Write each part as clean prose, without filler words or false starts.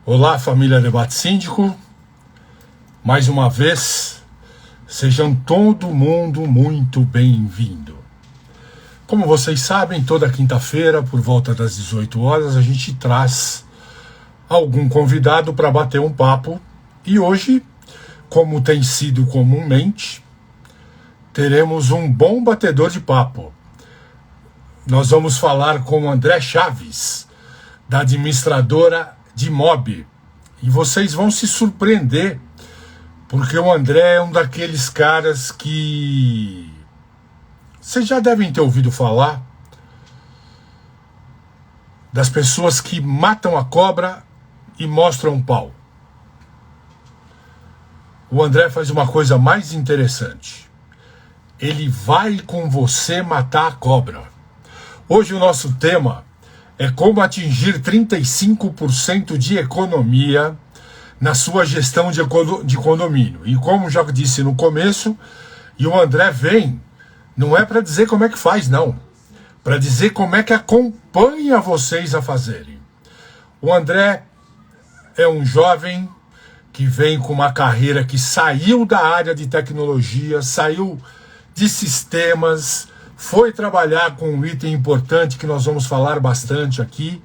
Olá, família Debate Síndico. Mais uma vez, sejam todo mundo muito bem-vindo. Como vocês sabem, toda quinta-feira, por volta das 18 horas, a gente traz algum convidado para bater um papo. E hoje, como tem sido comumente, teremos um bom batedor de papo. Nós vamos falar com o André Chaves, da administradora Dimob. E vocês vão se surpreender, porque o André é um daqueles caras que vocês já devem ter ouvido falar, das pessoas que matam a cobra e mostram o pau. O André faz uma coisa mais interessante. Ele vai com você matar a cobra. Hoje o nosso tema é como atingir 35% de economia na sua gestão de condomínio. E como já disse no começo, e o André vem, não é para dizer como é que faz, não. Para dizer como é que acompanha vocês a fazerem. O André é um jovem que vem com uma carreira que saiu da área de tecnologia, saiu de sistemas, foi trabalhar com um item importante que nós vamos falar bastante aqui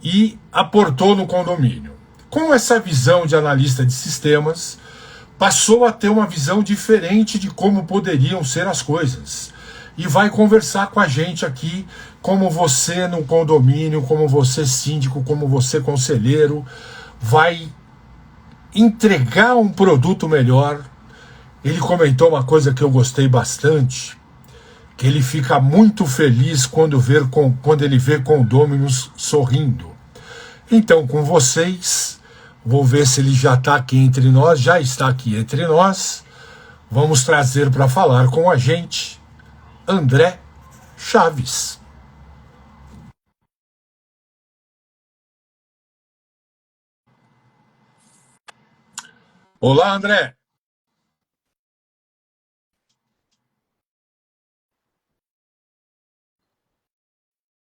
e aportou no condomínio. Com essa visão de analista de sistemas, passou a ter uma visão diferente de como poderiam ser as coisas. E vai conversar com a gente aqui, como você no condomínio, como você síndico, como você conselheiro, vai entregar um produto melhor. Ele comentou uma coisa que eu gostei bastante, que ele fica muito feliz quando ele vê condôminos sorrindo. Então, com vocês, vou ver se ele já está aqui entre nós, já está aqui entre nós. Vamos trazer para falar com a gente André Chaves. Olá, André.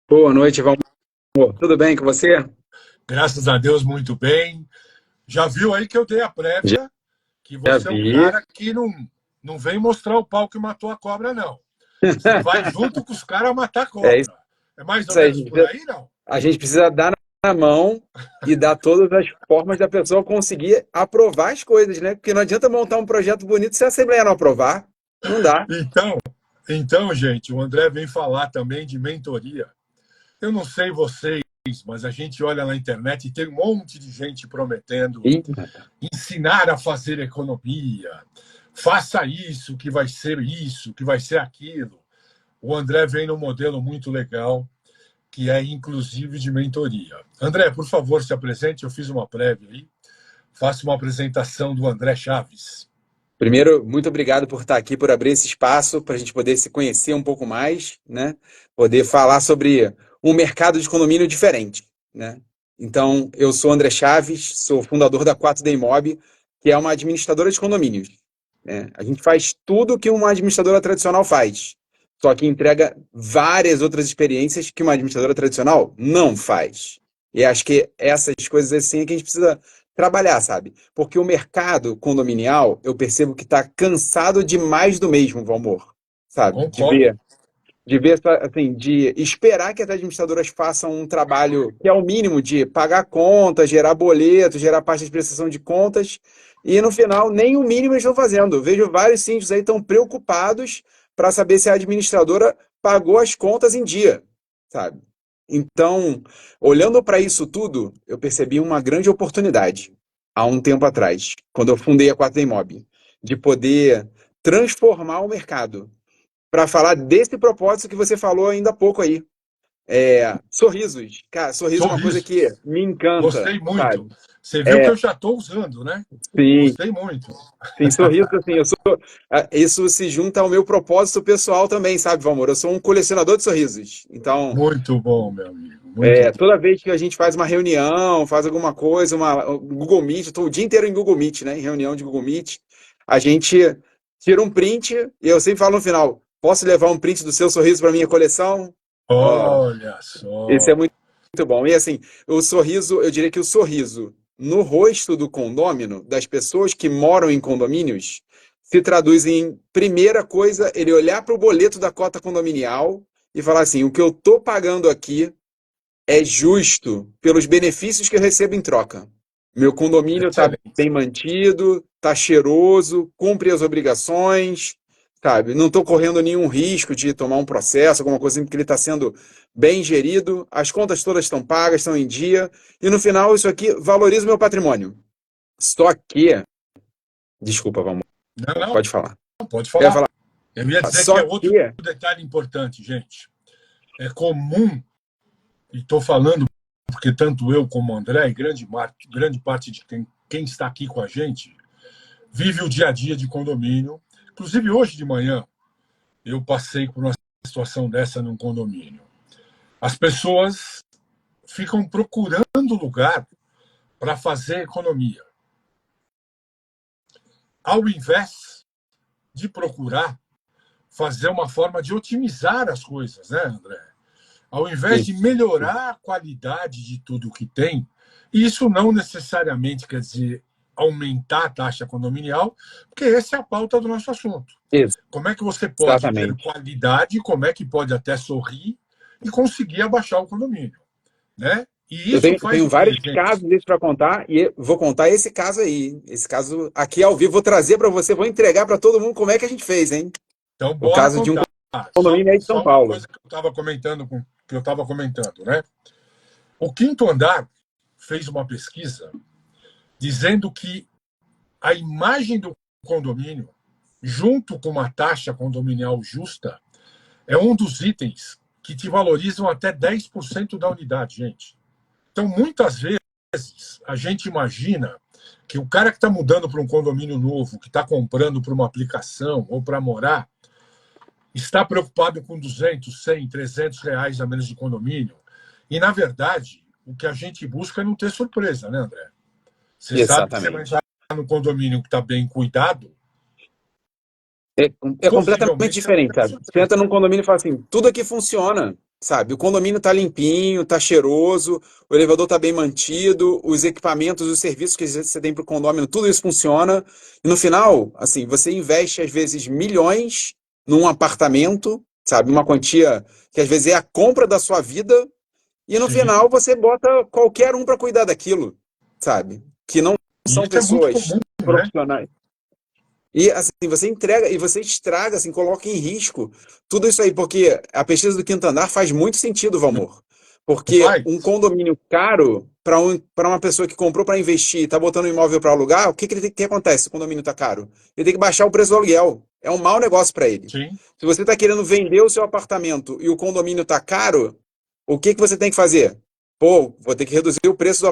Boa noite, Valmor. Tudo bem com você? Graças a Deus, muito bem. Já viu aí que eu dei a Já, prévia, que já você é um vi. cara que não vem mostrar o pau que matou a cobra, não. Você vai junto com os caras matar a É isso cobra. É mais ou aí. menos por aí, não? A gente precisa dar na mão e dar todas as formas da pessoa conseguir aprovar as coisas, né? Porque não adianta montar um projeto bonito se a Assembleia não aprovar. Não dá. Então, gente, o André vem falar também de mentoria. Eu não sei vocês, mas a gente olha na internet e tem um monte de gente prometendo E ensinar a fazer economia. Faça isso, que vai ser isso, que vai ser aquilo. O André vem num modelo muito legal, que é inclusive de mentoria. André, por favor, se apresente. Eu fiz uma prévia aí. Faça uma apresentação do André Chaves. primeiro, muito obrigado por estar aqui, por abrir esse espaço para a gente poder se conhecer um pouco mais, né? Poder falar sobre um mercado de condomínio diferente, né? Então, eu sou André Chaves, sou fundador da 4D Imob, que é uma administradora de condomínios, né? A gente faz tudo que uma administradora tradicional faz, só que entrega várias outras experiências que uma administradora tradicional não faz. E acho que essas coisas assim é que a gente precisa trabalhar, sabe? Porque o mercado condominial, eu percebo que está cansado de mais do mesmo, Valmor, sabe? Concordo. De ver, assim, de esperar que as administradoras façam um trabalho que é o mínimo de pagar contas, gerar boleto, gerar pasta de prestação de contas, e no final nem o mínimo eles estão fazendo. Vejo vários síndicos aí estão preocupados para saber se a administradora pagou as contas em dia, sabe? Então, olhando para isso tudo, eu percebi uma grande oportunidade há um tempo atrás, quando eu fundei a 4D Imob, de poder transformar o mercado para falar desse propósito que você falou ainda há pouco aí. Sorrisos. Cara, sorriso é uma coisa que Sorrisos. me encanta, Gostei muito. sabe? Você viu que eu já estou usando, né? Sim, Gostei muito. sim, sorriso, assim, isso se junta ao meu propósito pessoal também, sabe, Valmor? Eu sou um colecionador de sorrisos. Então, Muito bom, meu amigo. Muito bom. toda vez que a gente faz uma reunião, faz alguma coisa, uma Google Meet, eu estou o dia inteiro em Google Meet, né? Em reunião de Google Meet, a gente tira um print e eu sempre falo no final, posso levar um print do seu sorriso para minha coleção? Ó, Olha esse é só. muito bom. E assim, o sorriso, eu diria que o sorriso no rosto do condômino, das pessoas que moram em condomínios, se traduz em, primeira coisa, ele olhar para o boleto da cota condominial e falar assim: o que eu estou pagando aqui é justo pelos benefícios que eu recebo em troca. Meu condomínio está Excelente. bem mantido, está cheiroso, cumpre as obrigações, sabe? Não estou correndo nenhum risco de tomar um processo, alguma coisa assim, porque ele está sendo bem gerido, as contas todas estão pagas, estão em dia, e no final isso aqui valoriza o meu patrimônio. Só que, desculpa, vamos, Não, pode falar. não, pode Eu ia falar. falar, Eu ia dizer que só é que, outro detalhe importante, gente. É comum, e estou falando porque tanto eu como o André, e grande parte de quem está aqui com a gente, vive o dia a dia de condomínio. Inclusive, hoje de manhã, eu passei por uma situação dessa num condomínio. As pessoas ficam procurando lugar para fazer economia, ao invés de procurar fazer uma forma de otimizar as coisas, né, André? Ao invés de isso, melhorar a qualidade de tudo que tem, e isso não necessariamente quer dizer aumentar a taxa condominial, porque essa é a pauta do nosso assunto. Como é que você pode ter exatamente. qualidade, como é que pode até sorrir e conseguir abaixar o condomínio, né? E Eu isso tenho, faz tenho o quê, vários gente? casos desses para contar e vou contar esse caso aí. Esse caso aqui ao vivo, vou trazer para você, vou entregar para todo mundo como é que a gente fez, hein? Então, O bora caso de um contar. condomínio aí de São Só uma Paulo. coisa que eu estava comentando, né? O Quinto Andar fez uma pesquisa dizendo que a imagem do condomínio, junto com uma taxa condominial justa, é um dos itens que te valorizam até 10% da unidade, gente. Então, muitas vezes, a gente imagina que o cara que está mudando para um condomínio novo, que está comprando para uma aplicação ou para morar, está preocupado com 200, 100, 300 reais a menos de condomínio. E, na verdade, o que a gente busca é não ter surpresa, né, André? Você sabe que você vai Exatamente. entrar num condomínio que está bem cuidado, É, é completamente possivelmente você não diferente, tem sabe? Você surpresa. entra num condomínio e fala assim, tudo aqui funciona, sabe? O condomínio tá limpinho, tá cheiroso, o elevador tá bem mantido, os equipamentos, os serviços que você tem pro condomínio, tudo isso funciona. E no final, assim, você investe às vezes milhões num apartamento, sabe? Uma quantia que às vezes é a compra da sua vida, e no Sim, final você bota qualquer um para cuidar daquilo, sabe? Que não e são isso é muito pessoas comum, né? profissionais. E assim, você entrega e você estraga, assim, coloca em risco tudo isso aí, porque a pesquisa do Quinto Andar faz muito sentido, Valmor. Não Porque faz? um condomínio caro para uma pessoa que comprou para investir, está botando um imóvel para alugar, o que, que, ele tem, que acontece? O condomínio está caro. Ele tem que baixar o preço do aluguel. É um mau negócio para ele. Sim, Se você está querendo vender o seu apartamento e o condomínio está caro, o que, que você tem que fazer? Pô, vou ter que reduzir o preço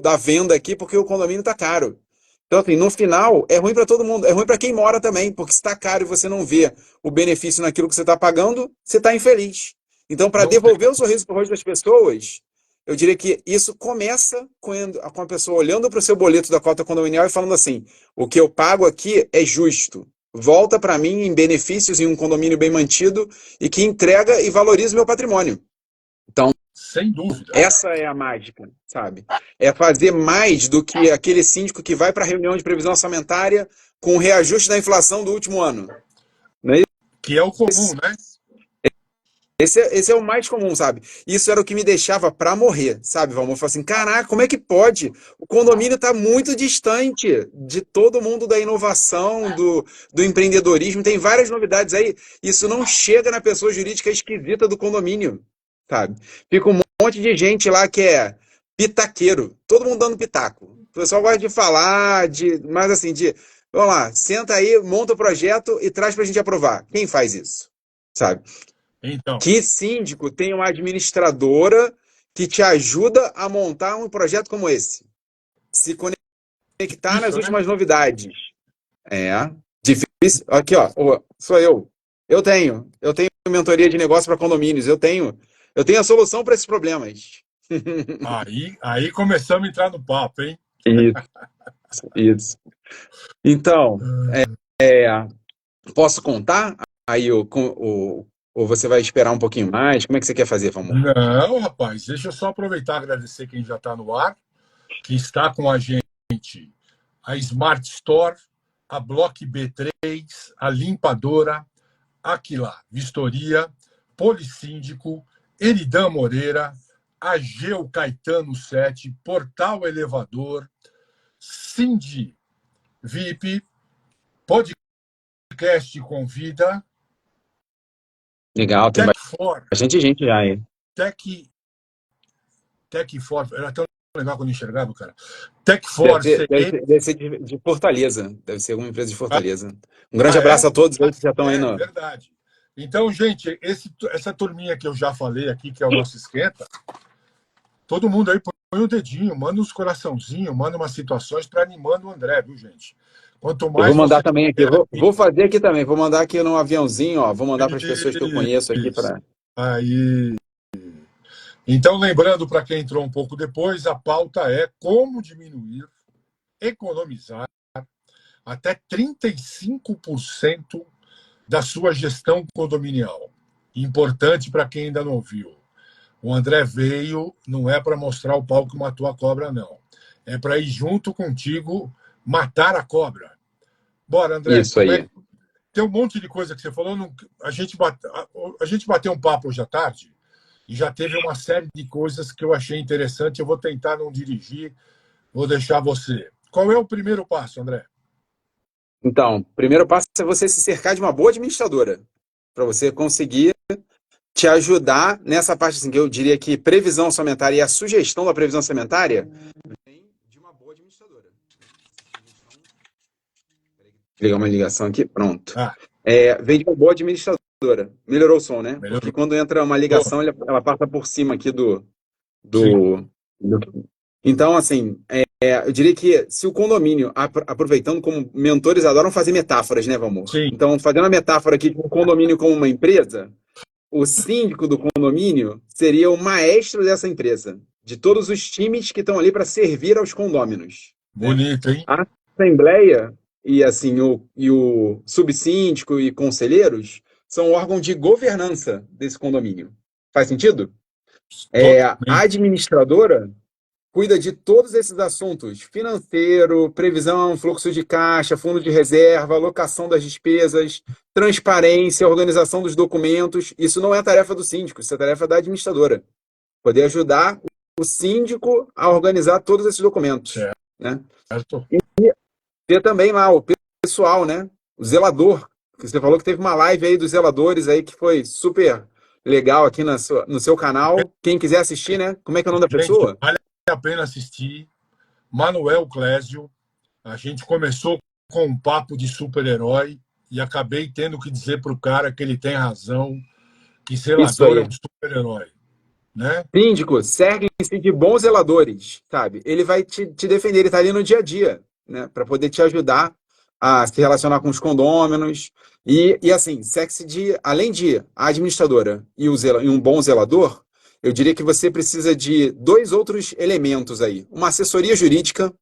da venda aqui porque o condomínio está caro. Então, assim, no final, é ruim para todo mundo. É ruim para quem mora também, porque se está caro e você não vê o benefício naquilo que você está pagando, você está infeliz. Então, para não tem. devolver o sorriso para o rosto das pessoas, eu diria que isso começa com a pessoa olhando para o seu boleto da cota condominial e falando assim: o que eu pago aqui é justo. Volta para mim em benefícios em um condomínio bem mantido e que entrega e valoriza o meu patrimônio. Então, Sem dúvida. essa é a mágica, sabe? É fazer mais do que aquele síndico que vai para a reunião de previsão orçamentária com o reajuste da inflação do último ano. Não é Que é o comum, isso? né? Esse é o mais comum, sabe? Isso era o que me deixava para morrer, sabe, Valmor? Eu falei assim, caraca, como é que pode? O condomínio está muito distante de todo mundo da inovação, do empreendedorismo. Tem várias novidades aí. Isso não chega na pessoa jurídica esquisita do condomínio, sabe? Fica um monte de gente lá que é pitaqueiro. Todo mundo dando pitaco. O pessoal gosta de falar, mas assim, vamos lá, senta aí, monta o projeto e traz para a gente aprovar. Quem faz isso? Sabe? Então, Que síndico tem uma administradora que te ajuda a montar um projeto como esse? Se conectar nas isso, né? últimas novidades. É difícil. Aqui, ó, sou eu. Eu tenho mentoria de negócio para condomínios. Eu tenho a solução para esses problemas. Aí começamos a entrar no papo, hein? Isso, isso. Então, é, posso contar? Aí ou você vai esperar um pouquinho mais? Como é que você quer fazer, Valmor? Não, rapaz, deixa eu só aproveitar e agradecer quem já está no ar. que está com a gente a Smart Store, a Block B3, a Limpadora, Aquila Vistoria, Polissíndico, Eridan Moreira, Ageu Caetano 7, Portal Elevador, Cindy VIP, Podcast Convida, Legal, tem Tech4, bastante gente já aí. Tech4, era tão legal quando eu enxergava, cara. Tech4 Deve ser de Fortaleza, deve ser alguma empresa de Fortaleza. Um grande abraço é? a todos que já estão aí no... Verdade. Então, gente, essa turminha que eu já falei aqui, que é o nosso esquenta, todo mundo aí põe o dedinho, manda uns coraçãozinhos, manda umas situações para animando o André, viu, gente? Quanto mais eu vou mandar você também aqui, vou fazer aqui também, vou mandar aqui no aviãozinho, ó, vou mandar para as pessoas que eu conheço aqui para... Aí. Então, lembrando para quem entrou um pouco depois, a pauta é como diminuir, economizar até 35% da sua gestão condominial. Importante para quem ainda não ouviu. O André veio, não é para mostrar o pau que matou a cobra, não. É para ir junto contigo matar a cobra. Bora, André. Isso aí. Tem um monte de coisa que você falou. A gente bateu um papo hoje à tarde e já teve uma série de coisas que eu achei interessante. Eu vou tentar não dirigir, vou deixar você. Qual é o primeiro passo, André? Então, o primeiro passo é você se cercar de uma boa administradora, para você conseguir te ajudar nessa parte, assim, que eu diria que previsão orçamentária e a sugestão da previsão orçamentária vem de uma boa administradora. Vou ligar uma ligação aqui, pronto. Vem de uma boa administradora. Melhorou o som, né? Melhorou. Porque quando entra uma ligação, ela passa por cima aqui do... Então, assim, eu diria que se o condomínio, aproveitando como mentores adoram fazer metáforas, né, Valmor? Sim. Então, fazendo a metáfora aqui de um condomínio como uma empresa, o síndico do condomínio seria o maestro dessa empresa, de todos os times que estão ali para servir aos condôminos. Bonito, hein? A assembleia e assim o subsíndico e conselheiros são órgãos de governança desse condomínio. Faz sentido? A administradora cuida de todos esses assuntos: financeiro, previsão, fluxo de caixa, fundo de reserva, alocação das despesas, transparência, organização dos documentos. Isso não é tarefa do síndico, isso é tarefa da administradora. Poder ajudar o síndico a organizar todos esses documentos. Né? E ter também lá o pessoal, né? O zelador. Você falou que teve uma live aí dos zeladores aí que foi super legal aqui no seu canal. Quem quiser assistir, né? Como é que é o nome da pessoa? Vale a pena assistir. Manuel Clésio. A gente começou com um papo de super-herói e acabei tendo que dizer para o cara que ele tem razão, que zelador é um super-herói. Né? Síndico, cerquem-se de bons zeladores, sabe? Ele vai te defender, ele está ali no dia a dia, né? Para poder te ajudar a se relacionar com os condôminos. E assim, cerque-se de, além de a administradora e um bom zelador, eu diria que você precisa de dois outros elementos aí. Uma assessoria jurídica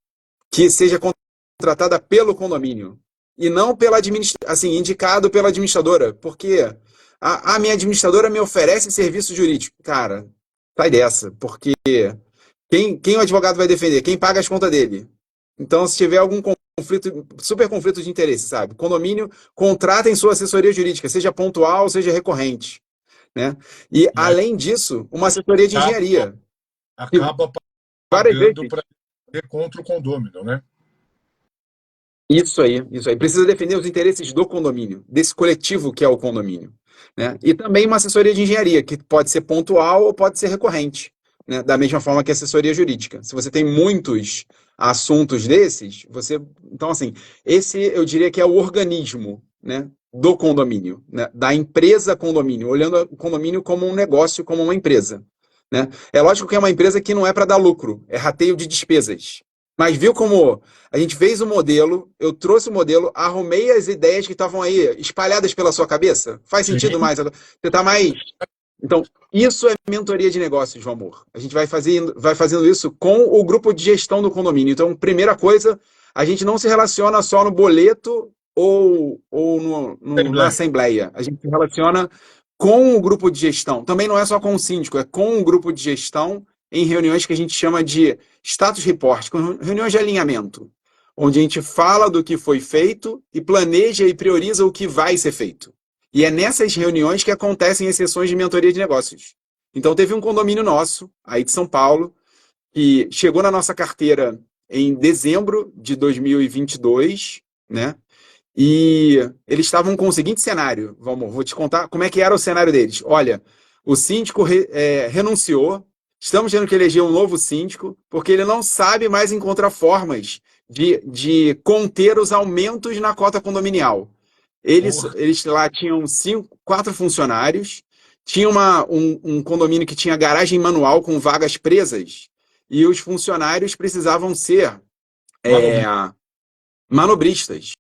que seja contratada pelo condomínio e não pela assim, indicado pela administradora, porque a minha administradora me oferece serviço jurídico. Cara, sai dessa, porque quem o advogado vai defender? Quem paga as contas dele? Então, se tiver algum conflito, super conflito de interesse, sabe? Condomínio, contratem sua assessoria jurídica, seja pontual, seja recorrente. Né? E além disso, uma assessoria de engenharia. Acaba pagando para ir contra o condomínio, né? Isso aí. Precisa defender os interesses do condomínio, desse coletivo que é o condomínio. Né? E também uma assessoria de engenharia, que pode ser pontual ou pode ser recorrente, né? Da mesma forma que a assessoria jurídica. Se você tem muitos assuntos desses, então, assim, esse eu diria que é o organismo, né, do condomínio, né, da empresa condomínio, olhando o condomínio como um negócio, como uma empresa. Né? É lógico que é uma empresa que não é para dar lucro, é rateio de despesas. Mas viu como a gente fez o modelo, eu trouxe o modelo, arrumei as ideias que estavam aí espalhadas pela sua cabeça? Faz sentido mais? Você está mais... Então, isso é mentoria de negócios, João Amor. A gente vai fazendo isso com o grupo de gestão do condomínio. Então, primeira coisa, a gente não se relaciona só no boleto ou na assembleia. A gente se relaciona com o grupo de gestão. Também não é só com o síndico, é com o grupo de gestão em reuniões que a gente chama de status report, reuniões de alinhamento, onde a gente fala do que foi feito e planeja e prioriza o que vai ser feito. E é nessas reuniões que acontecem as sessões de mentoria de negócios. Então, teve um condomínio nosso, aí de São Paulo, que chegou na nossa carteira em dezembro de 2022, né? E eles estavam com o seguinte cenário. Vou te contar como é que era o cenário deles. Olha, o síndico renunciou, estamos tendo que eleger um novo síndico, porque ele não sabe mais encontrar formas de conter os aumentos na cota condominial. Eles lá tinham 4 funcionários, tinha um condomínio que tinha garagem manual com vagas presas, e os funcionários precisavam ser manobristas,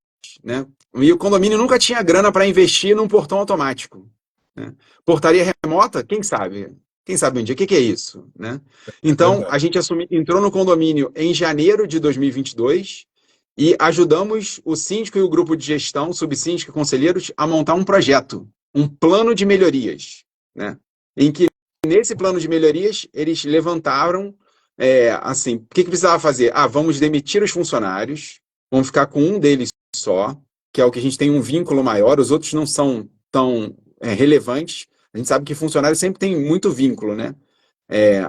né? E o condomínio nunca tinha grana para investir num portão automático, né? Portaria remota, quem sabe? Quem sabe um dia? O que é isso, né? Então, a gente entrou no condomínio em janeiro de 2022 e ajudamos o síndico e o grupo de gestão, subsíndico e conselheiros, a montar um projeto, um plano de melhorias, né? Em que, nesse plano de melhorias, eles levantaram, assim, o que precisava fazer? Vamos demitir os funcionários, vamos ficar com um deles só, que é o que a gente tem um vínculo maior, os outros não são tão relevantes. A gente sabe que funcionário sempre tem muito vínculo, né?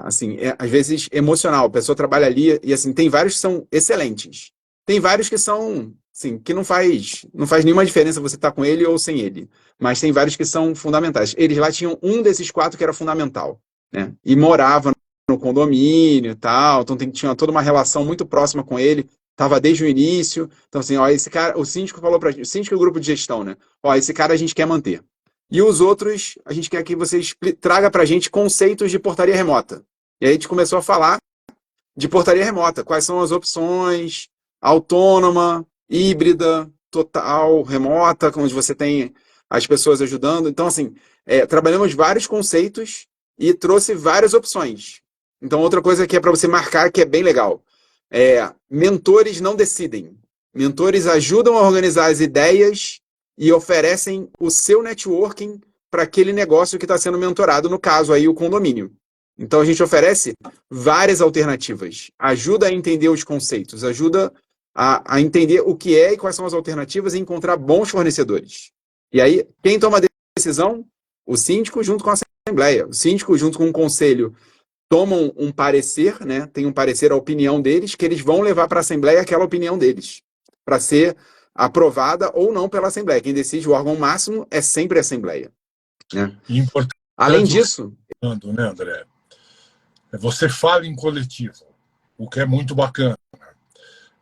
Assim, às vezes emocional, a pessoa trabalha ali e assim, tem vários que são excelentes. Tem vários que são, assim, que não faz nenhuma diferença você estar com ele ou sem ele. Mas tem vários que são fundamentais. Eles lá tinham um desses 4 que era fundamental, né? E morava no condomínio e tal, então tinha toda uma relação muito próxima com ele, estava desde o início. Então, assim, ó, esse cara, o síndico falou pra gente, o síndico e o grupo de gestão, né? Ó, esse cara a gente quer manter. E os outros, a gente quer que você traga pra gente conceitos de portaria remota. E aí a gente começou a falar de portaria remota, quais são as opções, autônoma, híbrida, total, remota, onde você tem as pessoas ajudando. Então, assim, trabalhamos vários conceitos e trouxe várias opções. Então, outra coisa que é para você marcar, que é bem legal, mentores não decidem. Mentores ajudam a organizar as ideias e oferecem o seu networking para aquele negócio que está sendo mentorado, no caso aí o condomínio. Então, a gente oferece várias alternativas, ajuda a entender os conceitos, ajuda a entender o que é e quais são as alternativas e encontrar bons fornecedores. E aí, quem toma a decisão? O síndico junto com a assembleia. O síndico junto com o conselho tomam um parecer, né? Tem um parecer, a opinião deles, que eles vão levar para a assembleia aquela opinião deles, para ser aprovada ou não pela assembleia. Quem decide, o órgão máximo, é sempre a assembleia, né? Importante. Além disso... né, André? Você fala em coletivo, o que é muito bacana.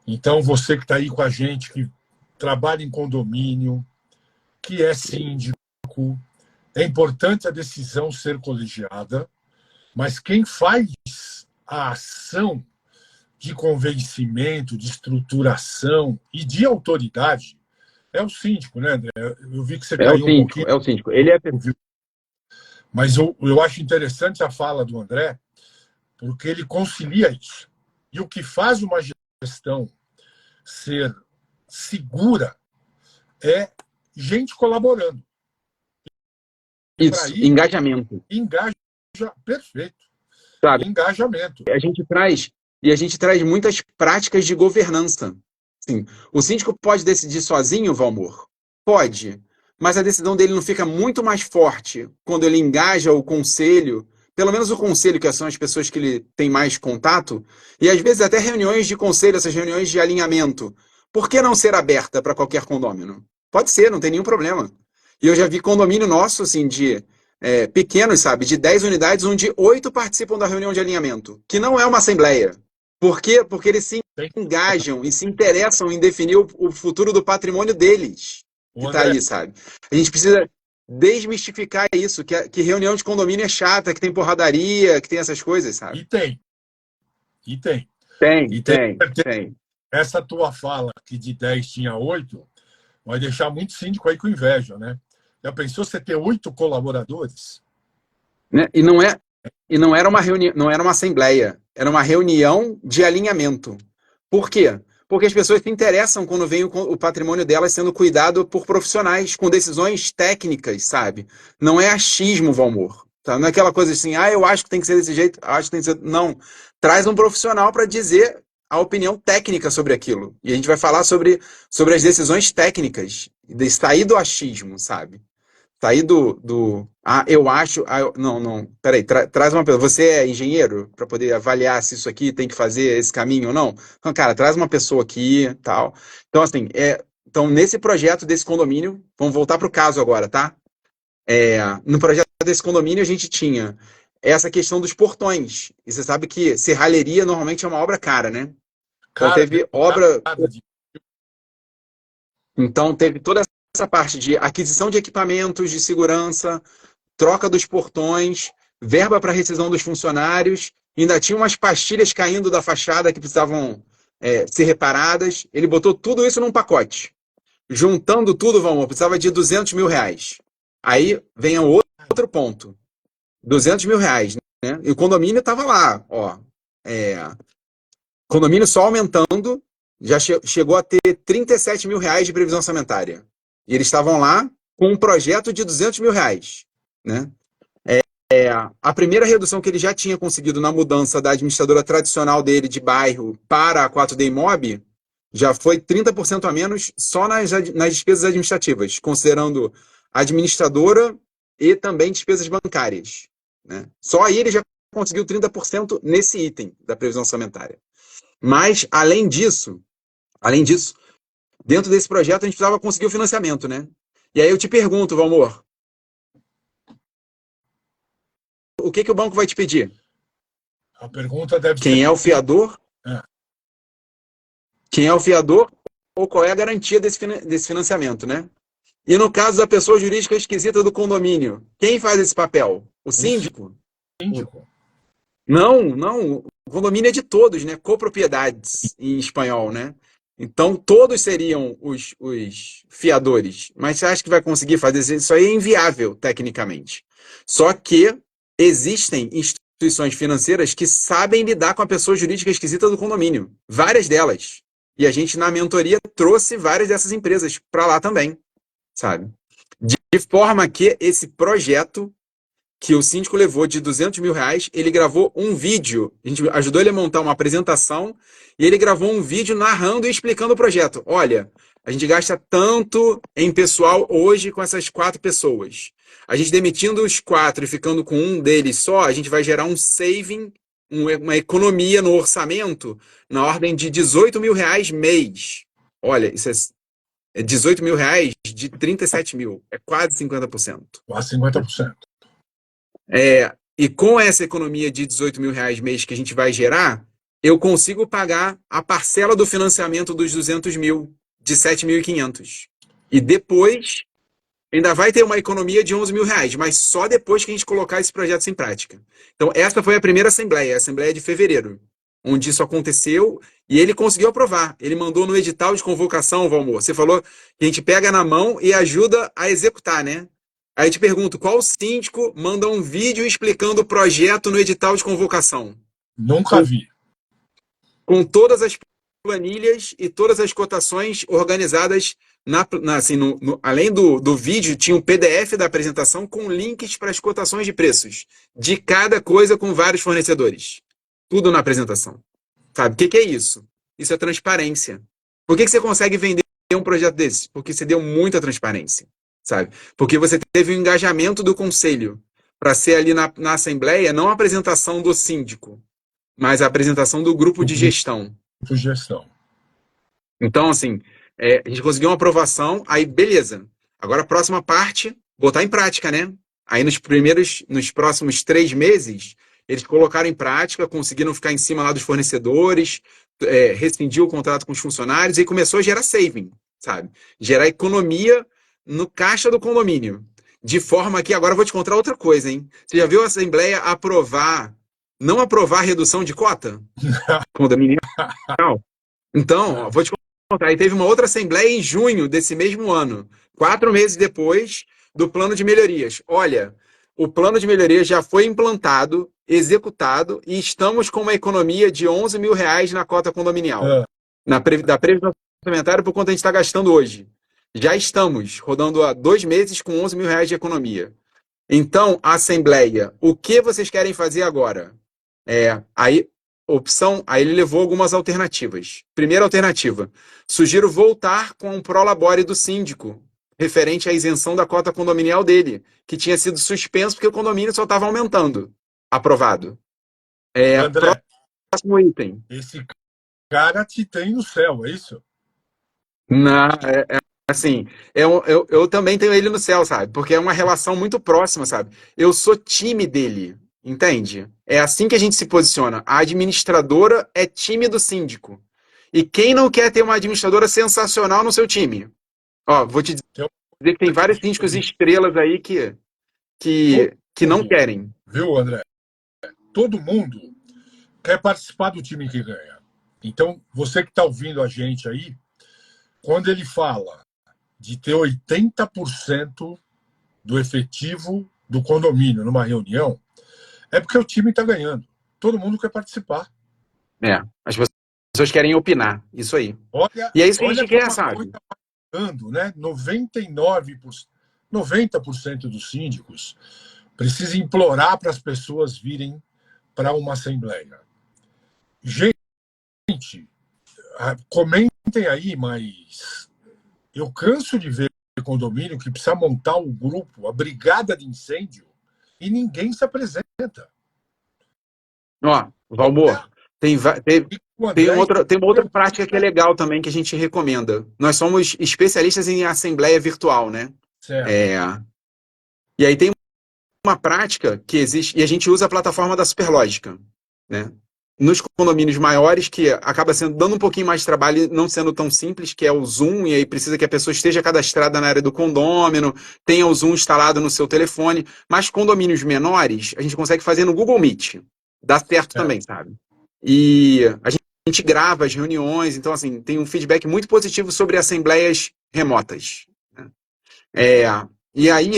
Então, você que está aí com a gente, que trabalha em condomínio, que é síndico, é importante a decisão ser colegiada, mas quem faz a ação de convencimento, de estruturação e de autoridade é o síndico, né, André? Eu vi que você caiu um pouquinho. É o síndico. Ele é... Mas eu acho interessante a fala do André, porque ele concilia isso. E o que faz uma gestão ser segura é gente colaborando. Isso, engajamento. Perfeito. Sabe? Engajamento. A gente traz muitas práticas de governança. Sim, o síndico pode decidir sozinho, Valmor? Pode, mas a decisão dele não fica muito mais forte quando ele engaja o conselho, pelo menos o conselho, que são as pessoas que ele tem mais contato, e às vezes até reuniões de conselho, essas reuniões de alinhamento. Por que não ser aberta para qualquer condomínio? Pode ser, não tem nenhum problema. E eu já vi condomínio nosso, assim, de pequenos, sabe, de 10 unidades, onde 8 participam da reunião de alinhamento, que não é uma assembleia. Por quê? Porque eles se engajam e se interessam em definir o futuro do patrimônio deles, que está ali, sabe? A gente precisa desmistificar isso, que reunião de condomínio é chata, que tem porradaria, que tem essas coisas, sabe? E tem. Tem. Essa tua fala, que de 10 tinha 8, vai deixar muito síndico aí com inveja, né? Já pensou você ter 8 colaboradores? Né? E não era uma reunião, não era uma assembleia, era uma reunião de alinhamento. Por quê? Porque as pessoas se interessam quando vem o patrimônio delas sendo cuidado por profissionais com decisões técnicas, sabe? Não é achismo, Valmor. Tá? Não é aquela coisa assim, eu acho que tem que ser desse jeito, acho que tem que ser. Não. Traz um profissional para dizer a opinião técnica sobre aquilo. E a gente vai falar sobre as decisões técnicas, de sair do achismo, sabe? Sair eu acho. Não, não. Peraí, traz uma pessoa. Você é engenheiro para poder avaliar se isso aqui tem que fazer esse caminho ou não? Então, cara, traz uma pessoa aqui tal. Então, assim, então, nesse projeto desse condomínio, vamos voltar para o caso agora, tá? No projeto desse condomínio, a gente tinha essa questão dos portões. E você sabe que serralheria normalmente é uma obra cara, né? Então, Cara, teve obra. nada de Então, teve toda essa parte de aquisição de equipamentos de segurança, troca dos portões, verba para rescisão dos funcionários, ainda tinha umas pastilhas caindo da fachada que precisavam ser reparadas. Ele botou tudo isso num pacote. Juntando tudo, Valmor, precisava de R$ 200 mil. Aí vem o outro ponto. R$ 200 mil, né? E o condomínio estava lá, ó. Condomínio só aumentando, já chegou a ter R$ 37 mil de previsão orçamentária. E eles estavam lá com um projeto de R$ 200 mil, né? A primeira redução que ele já tinha conseguido na mudança da administradora tradicional dele de bairro para a 4D Imob já foi 30% a menos só nas despesas administrativas, considerando administradora e também despesas bancárias, né? Só aí ele já conseguiu 30% nesse item da previsão orçamentária. Mas, além disso, dentro desse projeto a gente precisava conseguir o financiamento, né? E aí eu te pergunto, Valmor, o que o banco vai te pedir? a pergunta deve ser Quem é o fiador? é, Quem é o fiador ou qual é a garantia desse financiamento, né? E no caso da pessoa jurídica esquisita do condomínio, quem faz esse papel? O o síndico? síndico. Não, não. O condomínio é de todos, né? Copropriedades em espanhol, né? Então todos seriam os fiadores. Mas você acha que vai conseguir fazer isso? Isso aí é inviável, tecnicamente. Só que existem instituições financeiras que sabem lidar com a pessoa jurídica esquisita do condomínio. Várias delas. E a gente, na mentoria, trouxe várias dessas empresas para lá também, sabe? De forma que esse projeto que o síndico levou de R$ 200 mil, ele gravou um vídeo. A gente ajudou ele a montar uma apresentação e ele gravou um vídeo narrando e explicando o projeto. Olha, a gente gasta tanto em pessoal hoje com essas 4 pessoas. A gente demitindo os 4 e ficando com um deles só, a gente vai gerar um saving, uma economia no orçamento na ordem de R$ 18 mil mês. Olha, isso é R$ 18 mil de 37 mil. É quase 50%. Quase 50%. E com essa economia de R$ 18 mil mês que a gente vai gerar, eu consigo pagar a parcela do financiamento dos 200 mil de 7.500. E depois, ainda vai ter uma economia de R$ 11 mil, mas só depois que a gente colocar esse projeto em prática. Então, essa foi a primeira assembleia, a assembleia de fevereiro, onde isso aconteceu e ele conseguiu aprovar. Ele mandou no edital de convocação, Valmor. Você falou que a gente pega na mão e ajuda a executar, né? Aí te pergunto, qual síndico manda um vídeo explicando o projeto no edital de convocação? Nunca vi. Com todas as planilhas e todas as cotações organizadas, assim, além do vídeo, tinha um PDF da apresentação com links para as cotações de preços de cada coisa com vários fornecedores. Tudo na apresentação. Sabe? O que é isso? Isso é transparência. Por que você consegue vender um projeto desse? Porque você deu muita transparência. Sabe? Porque você teve o engajamento do conselho para ser ali na assembleia, não a apresentação do síndico, mas a apresentação do grupo de gestão. Sugestão. Então, assim, a gente conseguiu uma aprovação, aí beleza. Agora a próxima parte, botar em prática, né? Aí nos próximos 3 meses, eles colocaram em prática, conseguiram ficar em cima lá dos fornecedores, rescindiu o contrato com os funcionários e começou a gerar saving, sabe? Gerar economia no caixa do condomínio. De forma que, agora eu vou te contar outra coisa, hein? Você já viu a Assembleia não aprovar a redução de cota? Condomínio. Então, vou te contar. Aí teve uma outra Assembleia em junho desse mesmo ano, 4 meses depois do plano de melhorias. Olha, o plano de melhorias já foi implantado, executado, e estamos com uma economia de R$ 11 mil na cota condominial. Da previsão orçamentária por quanto a gente está gastando hoje. Já estamos rodando há 2 meses com R$ 11 mil de economia. Então, a Assembleia, o que vocês querem fazer agora? Aí, opção, aí ele levou algumas alternativas. Primeira alternativa, sugiro voltar com um prolabore do síndico, referente à isenção da cota condominial dele, que tinha sido suspenso porque o condomínio só estava aumentando. Aprovado. André, Próximo item. esse cara te tem no céu, é isso? Não, assim, eu também tenho ele no céu, sabe? Porque é uma relação muito próxima, sabe? Eu sou time dele, entende? É assim que a gente se posiciona. A administradora é time do síndico. E quem não quer ter uma administradora sensacional no seu time? Ó, vou te dizer Tem que tem vários um- síndicos estrelas aí Todo que não mundo, querem. viu, André? Todo mundo quer participar do time que ganha. Então, você que está ouvindo a gente aí, quando ele fala de ter 80% do efetivo do condomínio numa reunião, é porque o time está ganhando. Todo mundo quer participar. As pessoas querem opinar, isso aí. Olha, E é isso que a olha gente quer, como a coisa sabe? está andando, né? 99%, 90% dos síndicos precisam implorar para as pessoas virem para uma assembleia. Gente, comentem aí, mas eu canso de ver condomínio que precisa montar o grupo, a brigada de incêndio, e ninguém se apresenta. Ó, Olha, Valmor, tem, o André tem uma outra entendeu tudo prática que é legal também que a gente recomenda. Nós somos especialistas em assembleia virtual, né? certo. É, e aí tem uma prática que existe, e a gente usa a plataforma da Superlógica, né? Nos condomínios maiores, que acaba sendo dando um pouquinho mais de trabalho e não sendo tão simples, que é o Zoom, e aí precisa que a pessoa esteja cadastrada na área do condômino, tenha o Zoom instalado no seu telefone, mas condomínios menores, a gente consegue fazer no Google Meet. Dá certo certo. também, sabe? E a gente grava as reuniões, então, assim, tem um feedback muito positivo sobre assembleias remotas, né? É, e aí,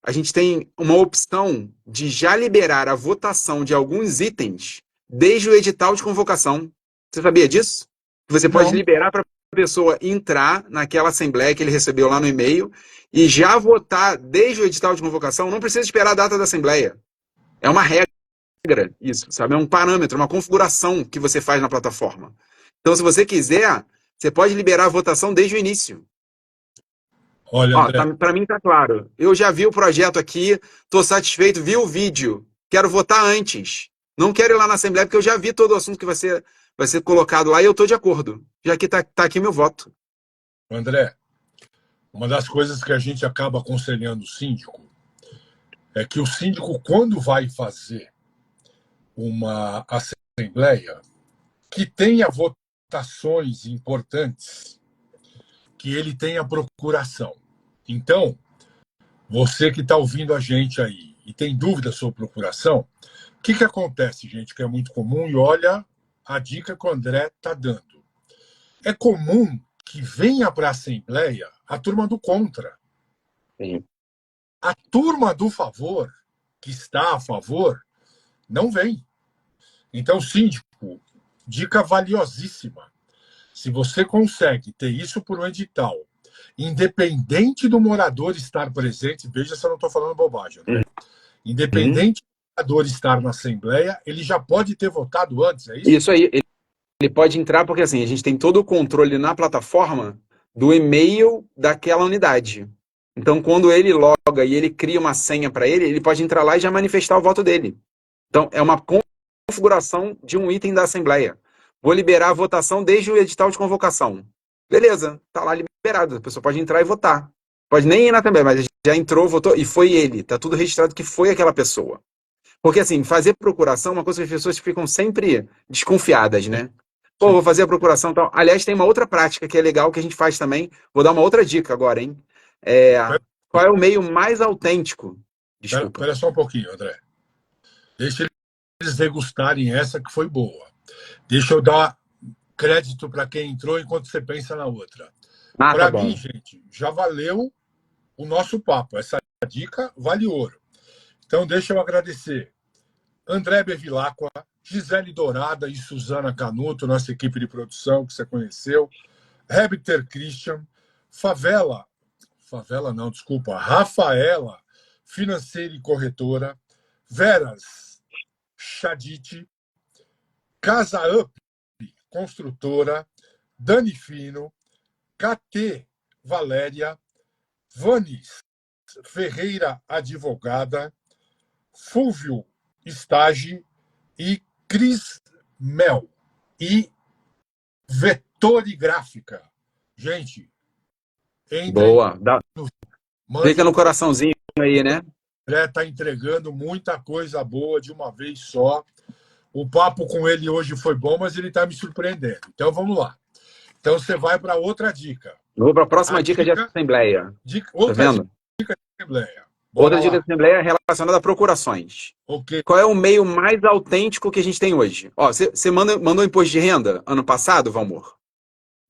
a gente tem uma opção de já liberar a votação de alguns itens desde o edital de convocação. Você sabia disso? Que você pode Não, liberar para a pessoa entrar naquela assembleia que ele recebeu lá no e-mail e já votar desde o edital de convocação, não precisa esperar a data da assembleia. É uma regra isso, sabe? É um parâmetro, uma configuração que você faz na plataforma. Então, se você quiser, você pode liberar a votação desde o início. olha, Ó, André, para mim tá claro. Eu já vi o projeto aqui, tô satisfeito, vi o vídeo. Quero votar antes. Não quero ir lá na Assembleia porque eu já vi todo o assunto que vai ser colocado lá e eu tô de acordo. Já que tá aqui meu voto. André, uma das coisas que a gente acaba aconselhando o síndico é que o síndico, quando vai fazer uma assembleia, que tenha votações importantes, que ele tenha procuração. Então, você que está ouvindo a gente aí e tem dúvida sobre procuração, o que acontece, gente, que é muito comum, e olha a dica que o André está dando. É comum que venha para a Assembleia a turma do contra. Sim. A turma do favor, que está a favor, não vem. Então, síndico, dica valiosíssima. Se você consegue ter isso por um edital, independente do morador estar presente, veja se eu não estou falando bobagem, André. Uhum. Independente do morador estar na Assembleia, ele já pode ter votado antes, é isso? Isso aí, ele pode entrar porque assim, a gente tem todo o controle na plataforma do e-mail daquela unidade. Então, quando ele loga e ele cria uma senha para ele, ele pode entrar lá e já manifestar o voto dele. Então, é uma configuração de um item da Assembleia. Vou liberar a votação desde o edital de convocação. Beleza, tá lá liberado. A pessoa pode entrar e votar. Pode nem ir na Assembleia, mas já entrou, votou e foi ele. Tá tudo registrado que foi aquela pessoa. Porque assim, fazer procuração é uma coisa que as pessoas ficam sempre desconfiadas, Sim, né? Pô, sim. vou fazer a procuração e tal. Aliás, tem uma outra prática que é legal que a gente faz também. Vou dar uma outra dica agora, hein? É, qual é o meio mais autêntico? Desculpa. Espera só um pouquinho, André. Deixa eles degustarem essa que foi boa. Deixa eu dar crédito para quem entrou enquanto você pensa na outra. Ah, tá Para mim, bom. gente, já valeu o nosso papo. Essa dica vale ouro. Então, deixa eu agradecer André Bevilacqua, Gisele Dourada e Suzana Canuto, nossa equipe de produção que você conheceu, Hebter Christian, Favela não, desculpa, Rafaela Financeira e Corretora, Veras Chadite, Casa Up Construtora, Dani Fino, KT Valéria, Vanis Ferreira Advogada, Fúvio Stage e Cris Mel e Vettori Gráfica. Gente, Boa. Clica no mandem. coraçãozinho aí, né? André está entregando muita coisa boa de uma vez só. O papo com ele hoje foi bom, mas ele está me surpreendendo. Então vamos lá. Então você vai para outra dica. Eu vou para a próxima dica de assembleia. Outra vendo? dica de assembleia. Outra dica de assembleia relacionada a procurações. Okay. Qual é o meio mais autêntico que a gente tem hoje? Você mandou imposto de renda ano passado, Valmor?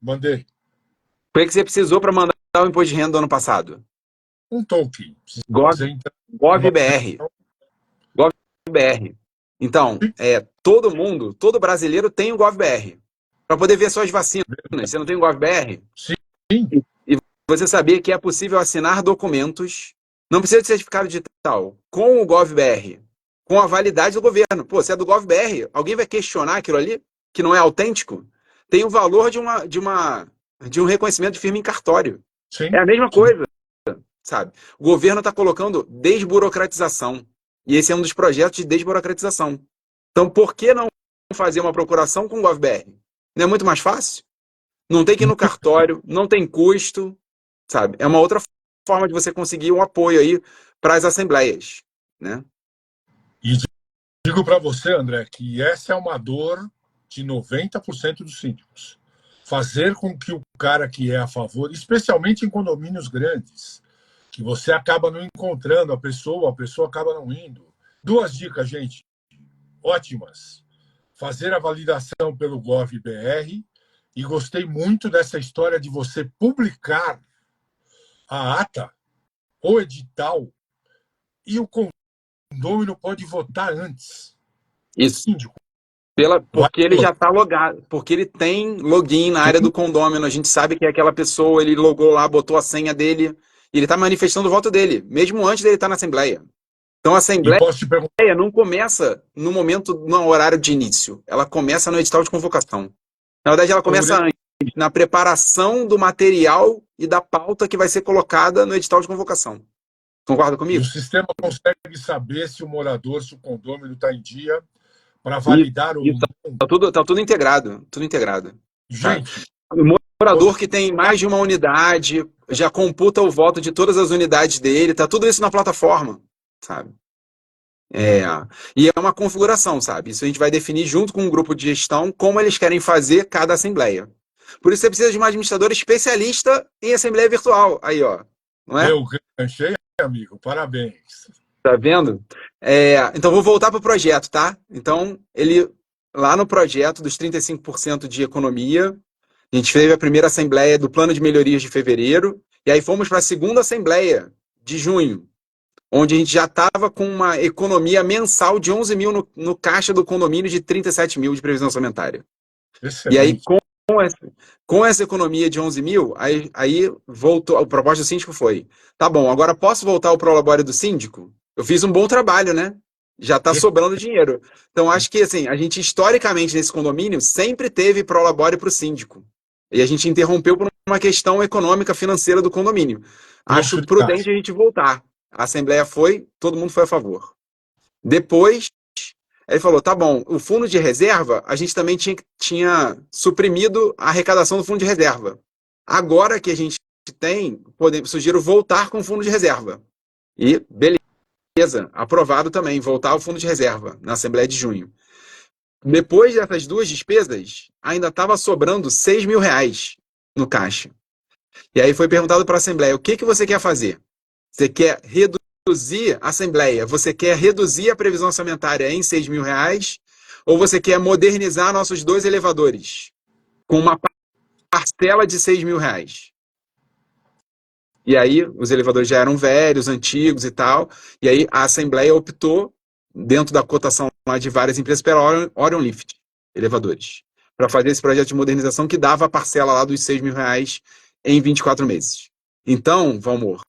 Mandei. O que você precisou para mandar o imposto de renda do ano passado? Um token. GovBR. GovBR. Então, todo brasileiro tem o GovBR. Para poder ver suas vacinas. Você não tem o GovBR? Sim. E você sabia que é possível assinar documentos, não precisa de certificado digital, com o GovBR, com a validade do governo. Pô, se é do GovBR, alguém vai questionar aquilo ali, que não é autêntico? Tem o valor de um reconhecimento de firma em cartório. Sim. É a mesma coisa, sabe? O governo está colocando desburocratização. E esse é um dos projetos de desburocratização. Então, por que não fazer uma procuração com o GovBR? Não é muito mais fácil? Não tem que ir no cartório, não tem custo, sabe? É uma outra forma de você conseguir um apoio aí para as assembleias, né? E digo para você, André, que essa é uma dor de 90% dos síndicos. Fazer com que o cara que é a favor, especialmente em condomínios grandes, que você acaba não encontrando a pessoa acaba não indo. 2 dicas, gente, ótimas. Fazer a validação pelo GovBR, e gostei muito dessa história de você publicar a ata, o edital, e o condômino pode votar antes. Isso. Síndico. Porque ele já está logado, porque ele tem login na área do condômino, a gente sabe que é aquela pessoa, ele logou lá, botou a senha dele, e ele está manifestando o voto dele, mesmo antes dele estar na Assembleia. Então a Assembleia não começa no horário de início, ela começa no edital de convocação. Na verdade, ela começa antes, na preparação do material e da pauta que vai ser colocada no edital de convocação. Concorda comigo? E o sistema consegue saber se o morador, se o condômino está em dia, para validar o... Tá tudo integrado, tudo integrado. Gente... O morador que tem mais de uma unidade, já computa o voto de todas as unidades dele, tá tudo isso na plataforma, sabe? E é uma configuração, sabe? Isso a gente vai definir junto com um grupo de gestão como eles querem fazer cada assembleia. Por isso você precisa de um administrador especialista em assembleia virtual. Aí, ó. Não é? Eu ganchei, amigo. Parabéns. Tá vendo? Então, vou voltar para o projeto, tá? Então, lá no projeto dos 35% de economia, a gente fez a primeira assembleia do plano de melhorias de fevereiro, e aí fomos para a segunda assembleia de junho, onde a gente já estava com uma economia mensal de 11 mil no caixa do condomínio de 37 mil de previsão orçamentária. Excelente. E aí, com essa economia de 11 mil, aí voltou, a proposta do síndico foi, tá bom, agora posso voltar ao prolabore do síndico? Eu fiz um bom trabalho, né? Já está sobrando dinheiro. Então, acho que assim, a gente, historicamente, nesse condomínio, sempre teve prolabore para o síndico. E a gente interrompeu por uma questão econômica, financeira do condomínio. Acho prudente a gente voltar. A Assembleia todo mundo foi a favor. Depois, ele falou, tá bom, o fundo de reserva, a gente também tinha suprimido a arrecadação do fundo de reserva. Agora que a gente sugiro voltar com o fundo de reserva. E, beleza, aprovado também, voltar ao fundo de reserva, na Assembleia de junho. Depois dessas 2 despesas, ainda estava sobrando 6 mil reais no caixa. E aí foi perguntado para a Assembleia, o que você quer fazer? Você quer reduzir a Assembleia? Você quer reduzir a previsão orçamentária em 6 mil reais? Ou você quer modernizar nossos 2 elevadores com uma parcela de 6 mil reais? E aí os elevadores já eram velhos, antigos e tal. E aí a Assembleia optou, dentro da cotação lá de várias empresas, pela Orion Lift, elevadores, para fazer esse projeto de modernização que dava a parcela lá dos 6 mil reais em 24 meses. Então, Valmor,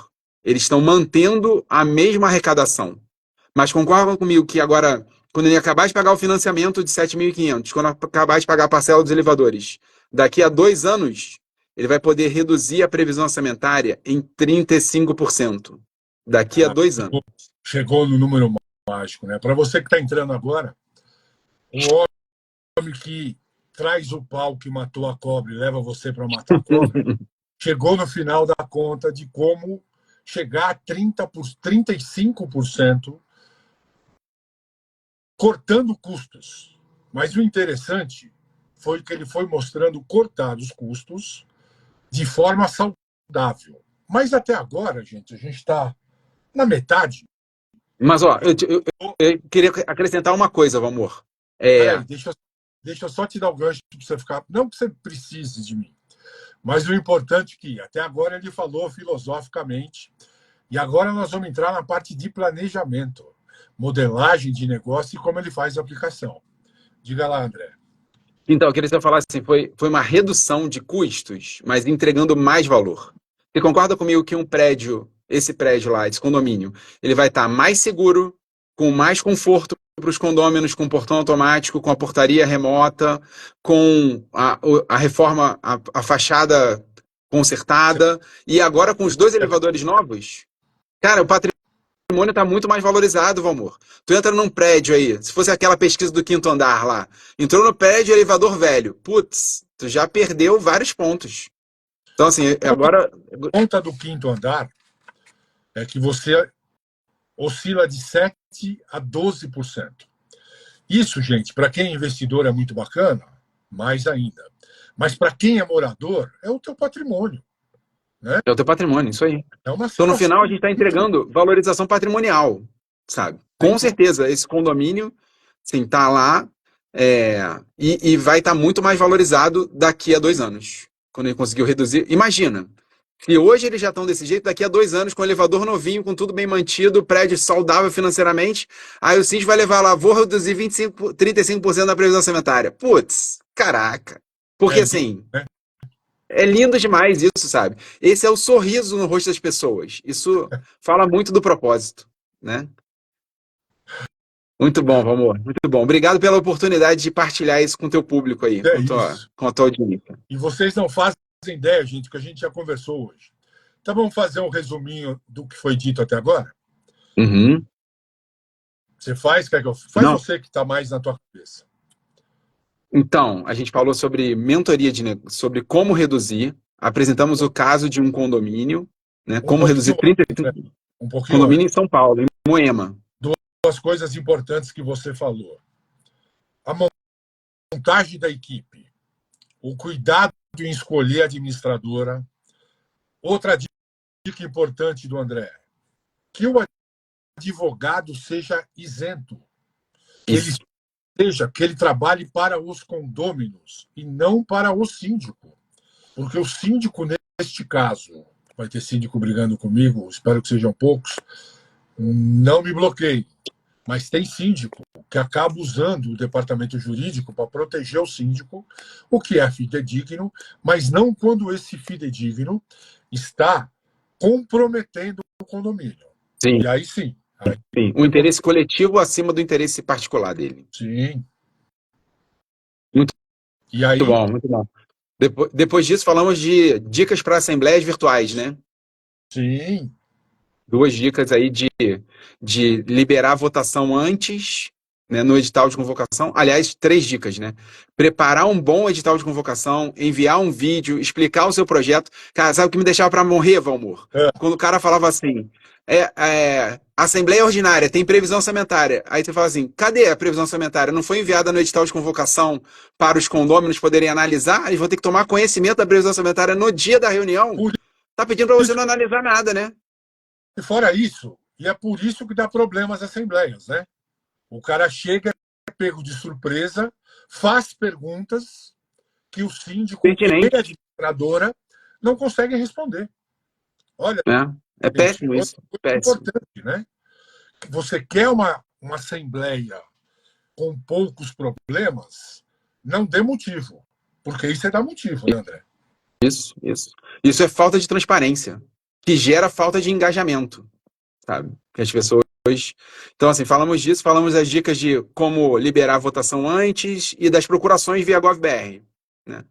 eles estão mantendo a mesma arrecadação. Mas concorda comigo que agora, quando ele acabar de pagar o financiamento de 7.500, quando acabar de pagar a parcela dos elevadores, daqui a 2 anos, ele vai poder reduzir a previsão orçamentária em 35%. Daqui a 2 anos. Chegou no número mágico, né? Para você que está entrando agora, o homem que traz o pau que matou a cobra e leva você para matar a cobra, chegou no final da conta de como chegar a 35% cortando custos. Mas o interessante foi que ele foi mostrando cortar os custos de forma saudável. Mas até agora, gente, a gente está na metade. Mas, ó, eu queria acrescentar uma coisa, Valmor. Peraí, deixa eu só te dar o gancho para você ficar. Não que você precise de mim, mas o importante é que até agora ele falou filosoficamente, e agora nós vamos entrar na parte de planejamento, modelagem de negócio e como ele faz a aplicação. Diga lá, André. Então, eu queria que você falasse assim, foi uma redução de custos, mas entregando mais valor. Você concorda comigo que esse prédio lá, esse condomínio, ele vai estar mais seguro, com mais conforto para os condôminos, com portão automático, com a portaria remota, com a reforma, a fachada consertada, e agora com os 2 elevadores novos? Cara, o patrimônio está muito mais valorizado, Valmor. Tu entra num prédio aí, se fosse aquela pesquisa do 5º andar lá, entrou no prédio, elevador velho, putz, tu já perdeu vários pontos. Então, assim, agora... A conta do 5º andar é que você oscila de 7% a 12%. Isso, gente, para quem é investidor é muito bacana, mais ainda. Mas para quem é morador, é o teu patrimônio. Né? É o teu patrimônio, isso aí. É uma então, no final, a gente está entregando valorização patrimonial, sabe? Com certeza, esse condomínio, sim, tá lá e vai estar muito mais valorizado daqui a 2 anos, quando ele conseguiu reduzir. Imagina, se hoje eles já estão desse jeito, daqui a 2 anos, com o elevador novinho, com tudo bem mantido, prédio saudável financeiramente, aí o síndico vai levar lá, vou reduzir 35% da previsão orçamentária. Putz, caraca. Porque assim... É lindo demais isso, sabe? Esse é o sorriso no rosto das pessoas. Isso fala muito do propósito, né? Muito bom, amor. Muito bom. Obrigado pela oportunidade de partilhar isso com o teu público aí, com a tua audiência. E vocês não fazem ideia, gente, que a gente já conversou hoje. Então vamos fazer um resuminho do que foi dito até agora? Uhum. Você faz? Quer que eu... Faz Não. Você que está mais na tua cabeça. Então, a gente falou sobre mentoria, sobre como reduzir. Apresentamos o caso de um condomínio, né? Como reduzir 35%. Condomínio em São Paulo, em Moema. 2 coisas importantes que você falou. A montagem da equipe. O cuidado em escolher a administradora. Outra dica importante do André. Que o advogado seja isento. Que ele trabalhe para os condôminos e não para o síndico. Porque o síndico, neste caso, vai ter síndico brigando comigo, espero que sejam poucos, não me bloqueie. Mas tem síndico que acaba usando o departamento jurídico para proteger o síndico, o que é fidedigno, mas não quando esse fidedigno está comprometendo o condomínio. Sim. E aí sim. Sim, o interesse coletivo acima do interesse particular dele. Sim. Muito e aí... bom, muito bom. Depois disso, falamos de dicas para assembleias virtuais, né? Sim. 2 dicas aí de liberar a votação antes, né, no edital de convocação. Aliás, 3 dicas, né? Preparar um bom edital de convocação, enviar um vídeo, explicar o seu projeto. Cara, sabe o que me deixava para morrer, Valmor? Quando o cara falava assim, Assembleia Ordinária, tem previsão orçamentária. Aí você fala assim, cadê a previsão orçamentária? Não foi enviada no edital de convocação para os condôminos poderem analisar? Eles vão ter que tomar conhecimento da previsão orçamentária no dia da reunião? Tá pedindo para você não analisar nada, né? E fora isso, e é por isso que dá problemas às assembleias, né? O cara chega, é pego de surpresa, faz perguntas que o síndico e a administradora não conseguem responder. Olha, é péssimo isso. Péssimo. Importante, né? Você quer uma assembleia com poucos problemas, não dê motivo, porque isso é dar motivo, né, André? Isso é falta de transparência. que gera falta de engajamento, sabe? Que as pessoas... Então, assim, falamos disso, falamos das dicas de como liberar a votação antes e das procurações via GovBR, né?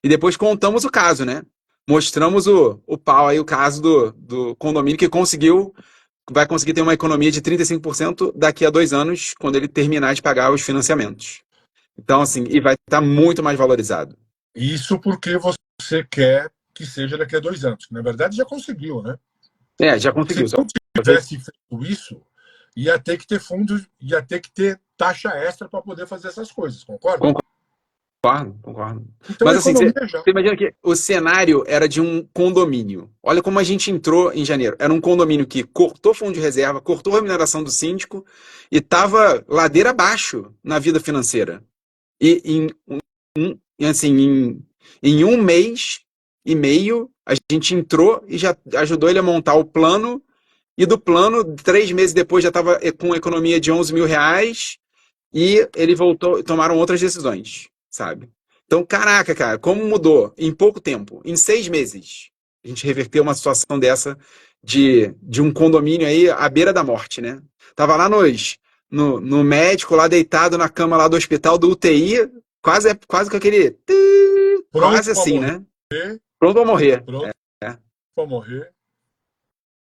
E depois contamos o caso, né? Mostramos o pau aí, o caso do condomínio que vai conseguir ter uma economia de 35% daqui a 2 anos, quando ele terminar de pagar os financiamentos. Então, assim, e vai estar muito mais valorizado. Isso porque você quer que seja daqui a 2 anos. Na verdade, já conseguiu, né? Já conseguiu. Se não tivesse feito isso, ia ter que ter fundos, ia ter que ter taxa extra para poder fazer essas coisas, concorda? Concordo. Então, Mas assim, você já. imagina que o cenário era de um condomínio. Olha como a gente entrou em janeiro. Era um condomínio que cortou fundo de reserva, cortou a remuneração do síndico e estava ladeira abaixo na vida financeira. E em 1 mês e meio, a gente entrou e já ajudou ele a montar o plano. E do plano, 3 meses depois, já estava com economia de R$ 11.000 e ele voltou, tomaram outras decisões, sabe? Então, caraca, cara, como mudou em pouco tempo, em 6 meses, a gente reverteu uma situação dessa de um condomínio aí à beira da morte, né? Tava lá no médico, lá deitado na cama lá do hospital do UTI, quase com aquele... Pronto Quase para assim, morrer. né? Pronto para morrer. Pronto para morrer.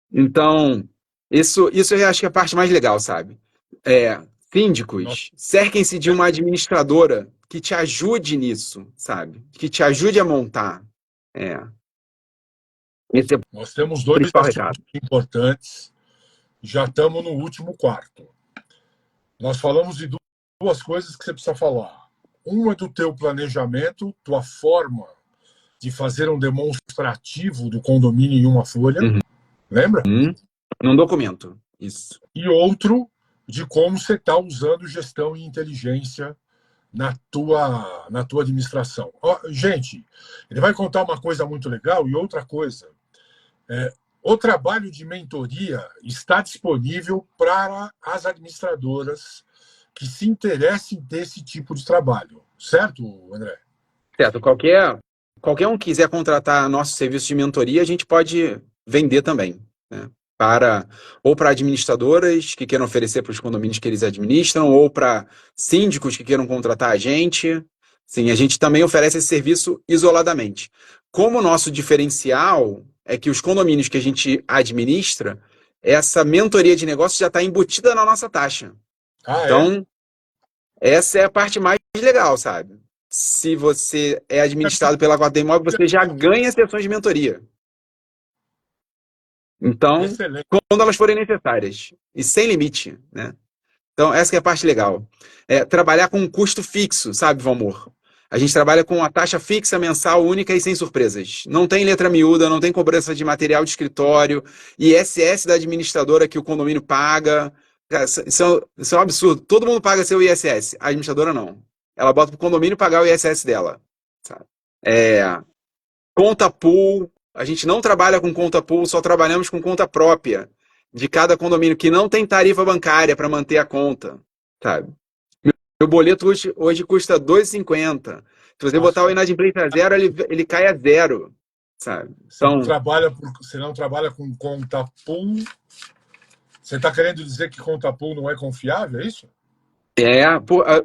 Então, isso eu acho que é a parte mais legal, sabe? Síndicos, cerquem-se de uma administradora que te ajude nisso, sabe? Que te ajude a montar. Esse é o Nós temos 2 principal assuntos recado. importantes. Já estamos no último quarto. Nós falamos de 2 coisas que você precisa falar. Uma é do teu planejamento, tua forma de fazer um demonstrativo do condomínio em uma folha. Lembra? Num documento. Isso. E outro de como você está usando gestão e inteligência na tua administração. Gente, ele vai contar uma coisa muito legal e outra coisa. O trabalho de mentoria está disponível para as administradoras que se interessem desse tipo de trabalho. Certo, André? Certo. Qualquer um que quiser contratar nosso serviço de mentoria, a gente pode vender também, né? Ou para administradoras que queiram oferecer para os condomínios que eles administram, ou para síndicos que queiram contratar a gente. Sim, a gente também oferece esse serviço isoladamente. Como o nosso diferencial é que os condomínios que a gente administra, essa mentoria de negócio já está embutida na nossa taxa. Então, essa é a parte mais legal, sabe? Se você é administrado pela Guarda Imóvel, você já ganha sessões de mentoria. Então, Excelente. quando elas forem necessárias e sem limite, né? Então, essa que é a parte legal. Trabalhar com um custo fixo, sabe, Valmor? A gente trabalha com uma taxa fixa mensal única e sem surpresas. Não tem letra miúda, não tem cobrança de material de escritório, ISS da administradora que o condomínio paga. Cara, isso é um absurdo. Todo mundo paga seu ISS, a administradora não. Ela bota pro condomínio pagar o ISS dela, sabe? Conta pool. A gente não trabalha com conta pool, só trabalhamos com conta própria de cada condomínio, que não tem tarifa bancária para manter a conta, sabe? Meu boleto hoje custa R$ 2,50. Se você botar o inadimplência a zero, ele cai a zero, sabe? Então, você não trabalha com conta pool. Você está querendo dizer que conta pool não é confiável, é isso?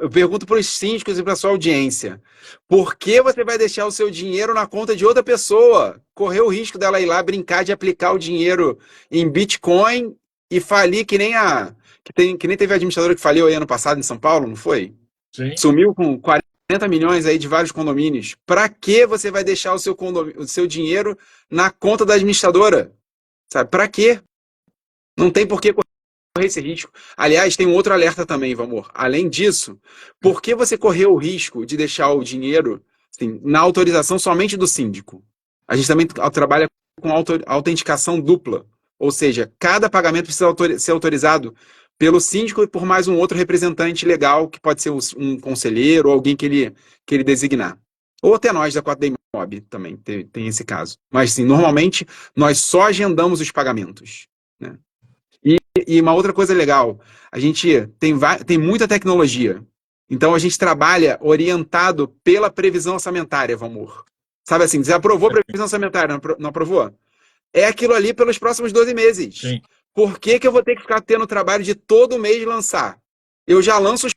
Eu pergunto para os síndicos e para a sua audiência: por que você vai deixar o seu dinheiro na conta de outra pessoa? Correr o risco dela ir lá brincar de aplicar o dinheiro em Bitcoin e falir que nem que nem teve a administradora que faliu aí ano passado em São Paulo, não foi? Sim. Sumiu com 40 milhões aí de vários condomínios. Para que você vai deixar o seu dinheiro na conta da administradora? Sabe? Para quê? Não tem por que correr esse risco. Aliás, tem um outro alerta também, Valmor. Além disso, por que você correu o risco de deixar o dinheiro assim, na autorização somente do síndico? A gente também trabalha com autenticação dupla. Ou seja, cada pagamento precisa ser autorizado pelo síndico e por mais um outro representante legal, que pode ser um conselheiro ou alguém que ele designar. Ou até nós da 4D Imob também tem esse caso. Mas, sim, normalmente, nós só agendamos os pagamentos, né? E uma outra coisa legal, a gente tem muita tecnologia. Então, a gente trabalha orientado pela previsão orçamentária, Valmor. Sabe assim, você aprovou a previsão orçamentária, não aprovou? é aquilo ali pelos próximos 12 meses. Sim. Por que que eu vou ter que ficar tendo trabalho de todo mês lançar? Eu já lanço os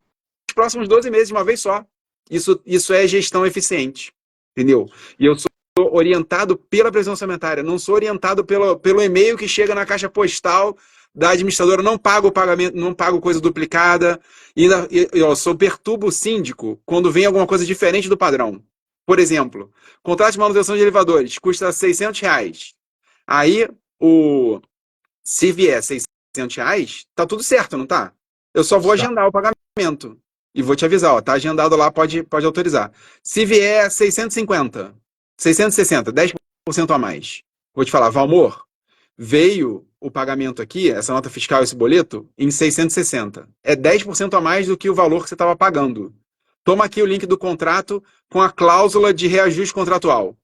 próximos 12 meses de uma vez só. Isso é gestão eficiente, entendeu? E eu sou orientado pela previsão orçamentária, não sou orientado pelo e-mail que chega na caixa postal da administradora, não pago o pagamento, não pago coisa duplicada, e eu sou perturbo o síndico quando vem alguma coisa diferente do padrão. Por exemplo, contrato de manutenção de elevadores custa R$ 600. Aí, se vier R$ 600, tá tudo certo, não tá? Eu só vou agendar o pagamento. E vou te avisar, ó, tá agendado lá, pode autorizar. Se vier 650, 660, 10% a mais. Vou te falar, Valmor, veio o pagamento aqui, essa nota fiscal, esse boleto, em 660. É 10% a mais do que o valor que você estava pagando. Toma aqui o link do contrato com a cláusula de reajuste contratual.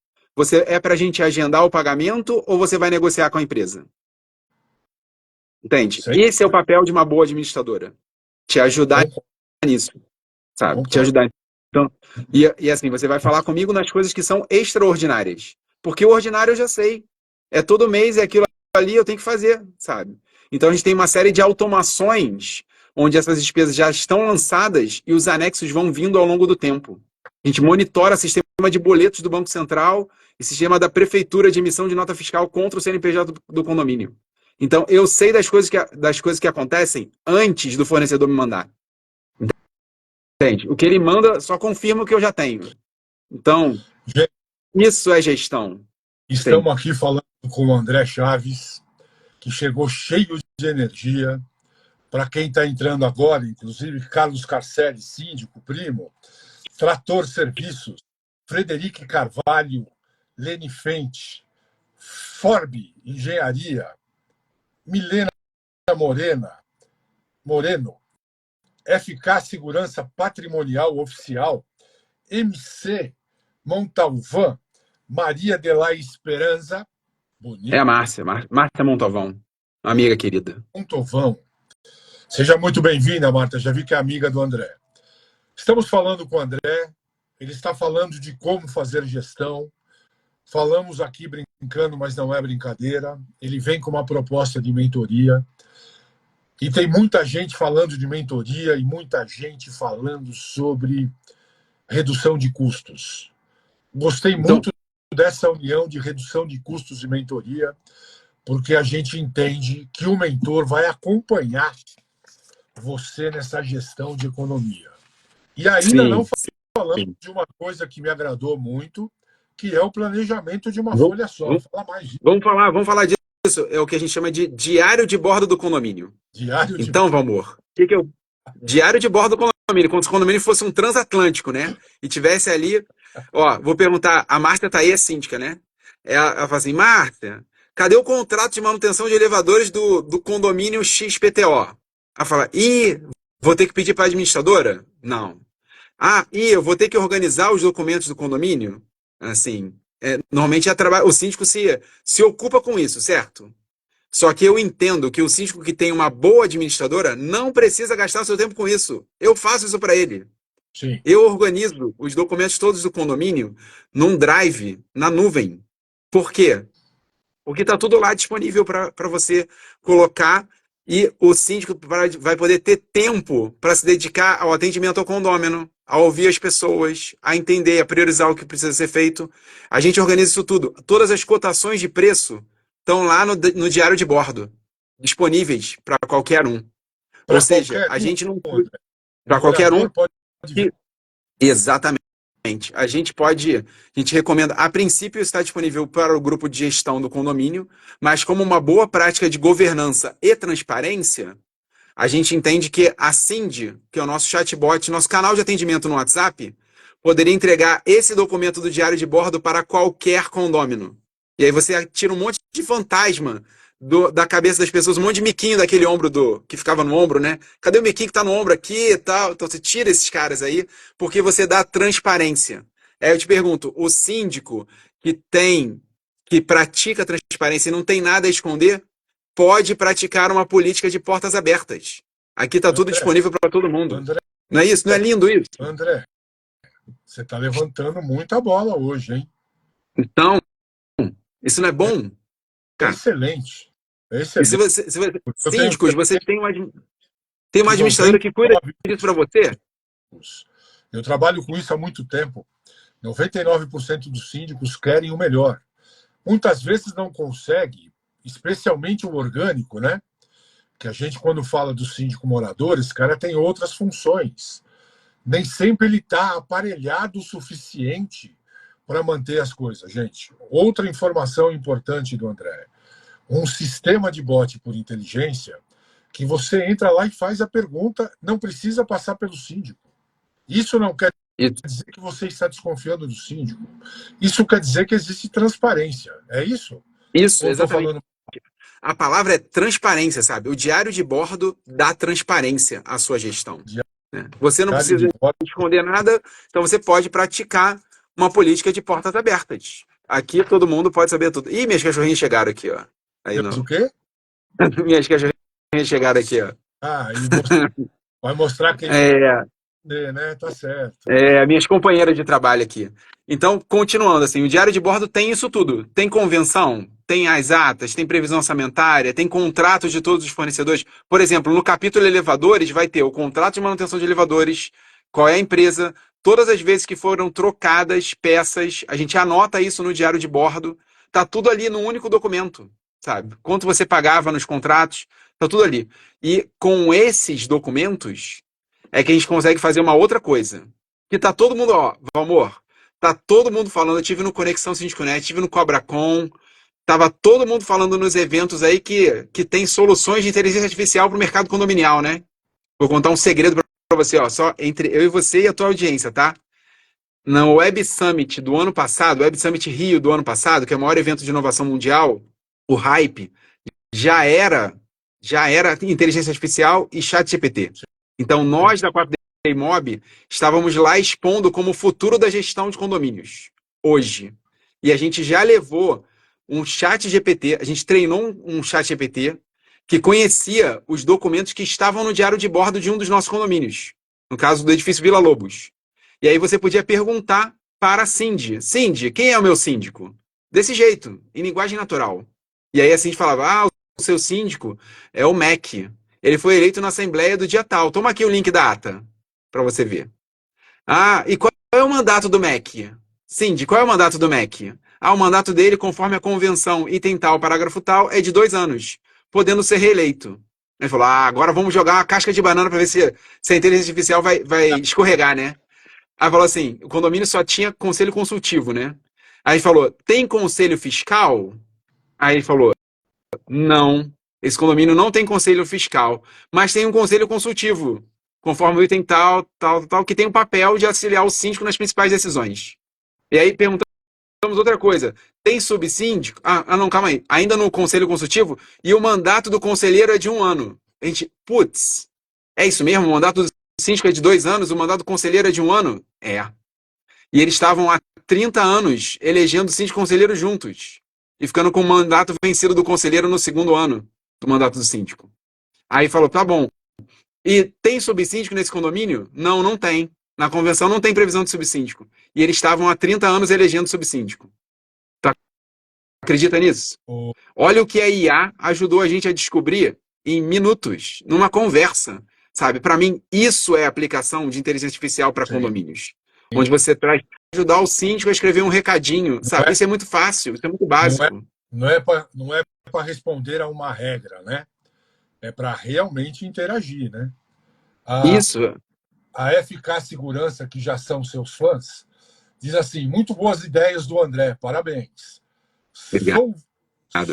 É para a gente agendar o pagamento ou você vai negociar com a empresa? Entende? Sim. Esse é o papel de uma boa administradora. Te ajudar nisso, sabe? Te ajudar. Então, e assim, você vai falar comigo nas coisas que são extraordinárias. Porque o ordinário eu já sei. É todo mês, é aquilo ali, eu tenho que fazer, sabe? Então a gente tem uma série de automações onde essas despesas já estão lançadas e os anexos vão vindo ao longo do tempo. A gente monitora o sistema de boletos do Banco Central e sistema da Prefeitura de emissão de nota fiscal contra o CNPJ do condomínio. Então, eu sei das coisas que acontecem antes do fornecedor me mandar. Entende? O que ele manda só confirma o que eu já tenho. Então, isso é gestão. Estamos aqui falando com o André Chaves, que chegou cheio de energia. Para quem está entrando agora, inclusive Carlos Carcelli, síndico, primo, Trator Serviços, Frederico Carvalho, Leni Fente, Forbe Engenharia, Milena Moreno, FK Segurança Patrimonial Oficial, MC Montalvão, Maria Adelaide Esperança, bonito. É a Márcia Montalvão, amiga querida. Montalvão. Seja muito bem-vinda, Marta, já vi que é amiga do André. Estamos falando com o André, ele está falando de como fazer gestão. Falamos aqui brincando, mas não é brincadeira. Ele vem com uma proposta de mentoria. E tem muita gente falando de mentoria e muita gente falando sobre redução de custos. Gostei muito dessa união de redução de custos e mentoria, porque a gente entende que o mentor vai acompanhar você nessa gestão de economia. E ainda não falamos de uma coisa que me agradou muito, que é o planejamento de uma folha só. Fala mais disso. Vamos falar disso. É o que a gente chama de diário de bordo do condomínio. Então, Valmor, o que é o diário de bordo do condomínio? Como se o condomínio fosse um transatlântico, né? E tivesse ali... Ó, vou perguntar, a Márcia tá aí, é síndica, né? Ela fala assim, Márcia, cadê o contrato de manutenção de elevadores do condomínio XPTO? Ela fala, vou ter que pedir para a administradora? Não. Eu vou ter que organizar os documentos do condomínio? Assim, normalmente o síndico se ocupa com isso, certo? Só que eu entendo que o síndico que tem uma boa administradora não precisa gastar seu tempo com isso. Eu faço isso para ele. Sim. Eu organizo os documentos todos do condomínio num drive, na nuvem. Por quê? Porque está tudo lá disponível para você colocar e o síndico vai poder ter tempo para se dedicar ao atendimento ao condômino, a ouvir as pessoas, a entender, a priorizar o que precisa ser feito. A gente organiza isso tudo. Todas as cotações de preço estão lá no diário de bordo, disponíveis para qualquer um. Ou seja, a gente não... Para qualquer um... Exatamente. A gente recomenda, a princípio está disponível para o grupo de gestão do condomínio, mas como uma boa prática de governança e transparência, a gente entende que a Cindy, que é o nosso chatbot, nosso canal de atendimento no WhatsApp, poderia entregar esse documento do diário de bordo para qualquer condômino. E aí você tira um monte de fantasma da cabeça das pessoas, um monte de miquinho daquele ombro que ficava no ombro, né? Cadê o miquinho que tá no ombro aqui e tal? Então você tira esses caras aí, porque você dá transparência. Aí eu te pergunto, o síndico que pratica transparência e não tem nada a esconder, pode praticar uma política de portas abertas. Aqui tá tudo disponível para todo mundo. André, não é isso? Não é lindo isso? André, você tá levantando muita bola hoje, hein? Então, isso não é bom? excelente. É E se excelente. você, Eu tenho síndicos, vocês têm uma administradora que cuida disso para você? Eu trabalho com isso há muito tempo. 99% dos síndicos querem o melhor. Muitas vezes não consegue, especialmente o orgânico, né? Que a gente, quando fala do síndico morador, esse cara tem outras funções. Nem sempre ele está aparelhado o suficiente para manter as coisas, gente. Outra informação importante do André: um sistema de bot por inteligência que você entra lá e faz a pergunta, não precisa passar pelo síndico. Isso não quer dizer que você está desconfiando do síndico. Isso quer dizer que existe transparência. É isso? Isso, Ou estou exatamente. falando... A palavra é transparência, sabe? O diário de bordo dá transparência à sua gestão. Né? Você não precisa esconder nada, então você pode praticar uma política de portas abertas. Aqui todo mundo pode saber tudo. Ih, minhas cachorrinhas chegaram aqui, ó. Aí não. O quê? Minhas cachorrinhas chegaram aqui, ó. Ah, e vai mostrar quem né? Tá certo. Minhas companheiras de trabalho aqui. Então, continuando, assim, o diário de bordo tem isso tudo. Tem convenção, tem as atas, tem previsão orçamentária, tem contratos de todos os fornecedores. Por exemplo, no capítulo elevadores vai ter o contrato de manutenção de elevadores, qual é a empresa, todas as vezes que foram trocadas peças, a gente anota isso no diário de bordo, tá tudo ali num único documento, sabe? Quanto você pagava nos contratos, tá tudo ali. E com esses documentos é que a gente consegue fazer uma outra coisa. Que tá todo mundo, ó, Valmor, tá todo mundo falando, eu tive no Conexão Sindicnet, tive no CobraCon, tava todo mundo falando nos eventos aí que tem soluções de inteligência artificial para o mercado condominial, né? Vou contar um segredo para você, ó, só entre eu e você e a tua audiência, tá? No Web Summit do ano passado, Web Summit Rio do ano passado, que é o maior evento de inovação mundial, o Hype, já era inteligência artificial e chat GPT. Então, nós da 4D Mob estávamos lá expondo como o futuro da gestão de condomínios, hoje. E a gente já levou um chat GPT, a gente treinou um chat GPT que conhecia os documentos que estavam no diário de bordo de um dos nossos condomínios, no caso do edifício Vila Lobos. E aí você podia perguntar para a Cindy, Cindy, quem é o meu síndico? Desse jeito, em linguagem natural. E aí a Cindy falava, o seu síndico é o Mac. Ele foi eleito na Assembleia do dia tal. Toma aqui o link da ata, para você ver. E qual é o mandato do MEC? Cindy, qual é o mandato do MEC? O mandato dele, conforme a convenção, item tal, parágrafo tal, é de 2 anos, podendo ser reeleito. Ele falou, agora vamos jogar uma casca de banana para ver se a inteligência artificial vai escorregar, né? Aí falou assim, o condomínio só tinha conselho consultivo, né? Aí falou, tem conselho fiscal? Aí ele falou, não. Esse condomínio não tem conselho fiscal, mas tem um conselho consultivo, conforme o item tal, que tem o papel de auxiliar o síndico nas principais decisões. E aí perguntamos outra coisa. Tem subsíndico? Não, calma aí. Ainda no conselho consultivo, e o mandato do conselheiro é de 1 ano. A gente, putz, é isso mesmo? O mandato do síndico é de 2 anos, o mandato do conselheiro é de 1 ano? É. E eles estavam há 30 anos elegendo síndico e conselheiro juntos. E ficando com o mandato vencido do conselheiro no 2º ano do mandato do síndico. Aí falou, tá bom. E tem subsíndico nesse condomínio? Não, não tem. Na convenção não tem previsão de subsíndico. E eles estavam há 30 anos elegendo subsíndico. Tá? Acredita nisso? Olha o que a IA ajudou a gente a descobrir em minutos, numa conversa. Sabe? Para mim, isso é aplicação de inteligência artificial para condomínios. Onde você traz ajudar o síndico a escrever um recadinho. Sabe? Isso é muito fácil, isso é muito básico. Não é para responder a uma regra, né? É para realmente interagir, né? Isso. A FK Segurança, que já são seus fãs, diz assim, muito boas ideias do André, parabéns.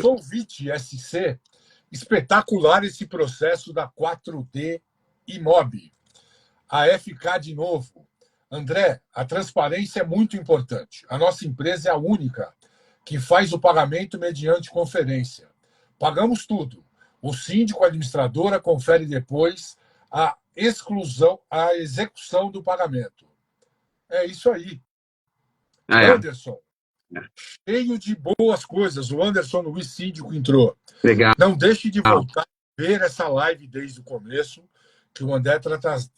Solvit SC, espetacular esse processo da 4D Imob. A FK de novo. André, a transparência é muito importante. A nossa empresa é a única que faz o pagamento mediante conferência. Pagamos tudo. O síndico, a administradora, confere depois a execução do pagamento. É isso aí. Anderson, cheio de boas coisas. O Anderson Luiz Síndico entrou. Legal. Não deixe de voltar a ver essa live desde o começo, que o André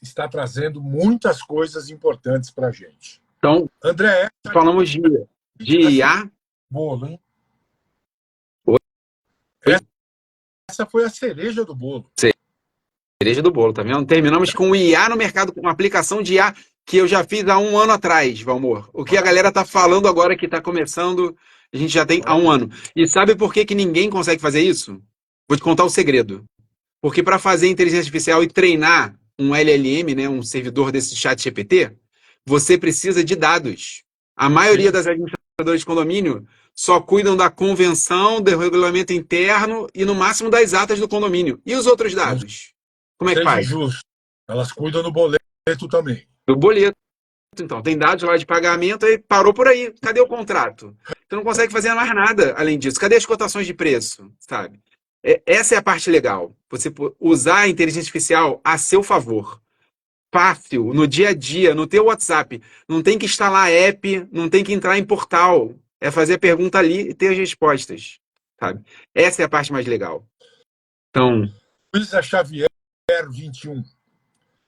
está trazendo muitas coisas importantes para a gente. Então, André, falamos de IA. Bolo, hein? essa foi a cereja do bolo. Cereja do bolo, tá vendo? Terminamos com o IA no mercado, com uma aplicação de IA que eu já fiz há um ano atrás, Valmor. O que a galera tá falando agora que tá começando, a gente já tem há um ano. E sabe por que que ninguém consegue fazer isso? Vou te contar o segredo. Porque para fazer inteligência artificial e treinar um LLM, né, um servidor desse chat GPT, você precisa de dados. A maioria das administradoras de condomínio só cuidam da convenção, do regulamento interno e no máximo das atas do condomínio. E os outros dados? Como é que Seja faz? justo. Elas cuidam do boleto também. Do boleto. Então, tem dados lá de pagamento e parou por aí. Cadê o contrato? Você não consegue fazer mais nada além disso. Cadê as cotações de preço? Sabe? Essa é a parte legal. Você usar a inteligência artificial a seu favor. Fácil, no dia a dia, no teu WhatsApp. Não tem que instalar app, não tem que entrar em portal. É fazer a pergunta ali e ter as respostas. Sabe? Essa é a parte mais legal. Então, Luísa Xavier 21.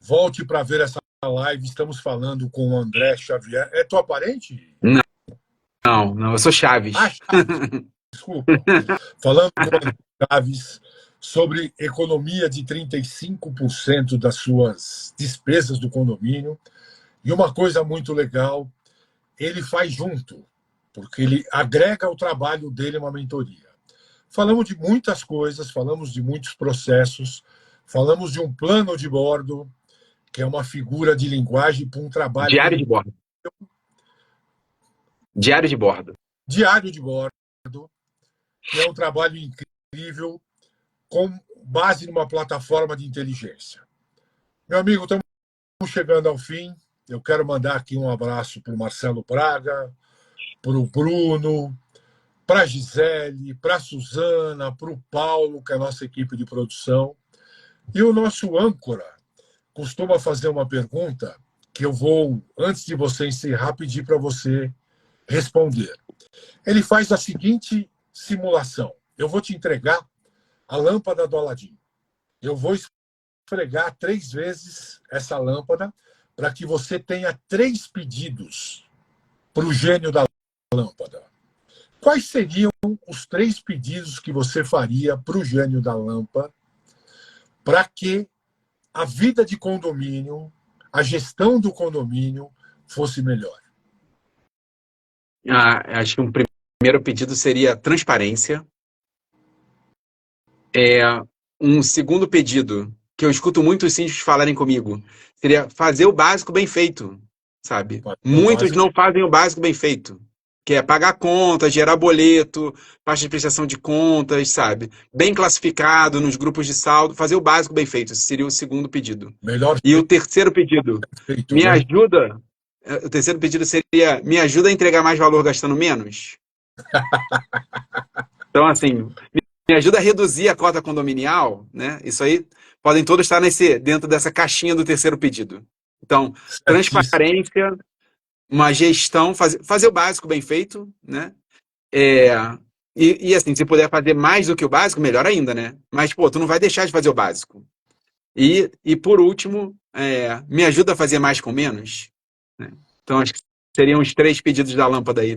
Volte para ver essa live. Estamos falando com o André Xavier. É tua parente? não, eu sou Chaves. Ah, Chaves. Desculpa. Falando com o André Chaves sobre economia de 35% das suas despesas do condomínio. E uma coisa muito legal, ele faz junto, porque ele agrega ao trabalho dele uma mentoria. Falamos de muitas coisas, falamos de muitos processos, falamos de um plano de bordo, que é uma figura de linguagem para um trabalho... Diário de bordo. Diário de bordo. Diário de bordo, que é um trabalho incrível, com base numa plataforma de inteligência. Meu amigo, estamos chegando ao fim. Eu quero mandar aqui um abraço para o Marcelo Praga, para o Bruno, para a Gisele, para a Suzana, para o Paulo, que é a nossa equipe de produção. E o nosso âncora costuma fazer uma pergunta que eu vou, antes de você encerrar, pedir para você responder. Ele faz a seguinte simulação. Eu vou te entregar a lâmpada do Aladim. Eu vou esfregar 3 vezes essa lâmpada para que você tenha 3 pedidos para o gênio da lâmpada. Quais seriam os 3 pedidos que você faria para o gênio da lâmpada para que a vida de condomínio, a gestão do condomínio fosse melhor? Acho que um primeiro pedido seria transparência. Um segundo pedido, que eu escuto muitos síndicos falarem comigo, seria fazer o básico bem feito, sabe? Muitos não fazem o básico bem feito, que é pagar conta, gerar boleto, taxa de prestação de contas, sabe? Bem classificado nos grupos de saldo, fazer o básico bem feito. Esse seria o segundo pedido. Melhor e o terceiro pedido, feito, me né? ajuda. O terceiro pedido seria, me ajuda a entregar mais valor gastando menos. Então, assim, me ajuda a reduzir a cota condominial, né? Isso aí podem todos estar dentro dessa caixinha do terceiro pedido. Então, transparência, uma gestão, fazer o básico bem feito, né? E assim, se puder fazer mais do que o básico, melhor ainda, né? Mas, pô, tu não vai deixar de fazer o básico. E por último, me ajuda a fazer mais com menos. Né? Então, acho que seriam os 3 pedidos da lâmpada aí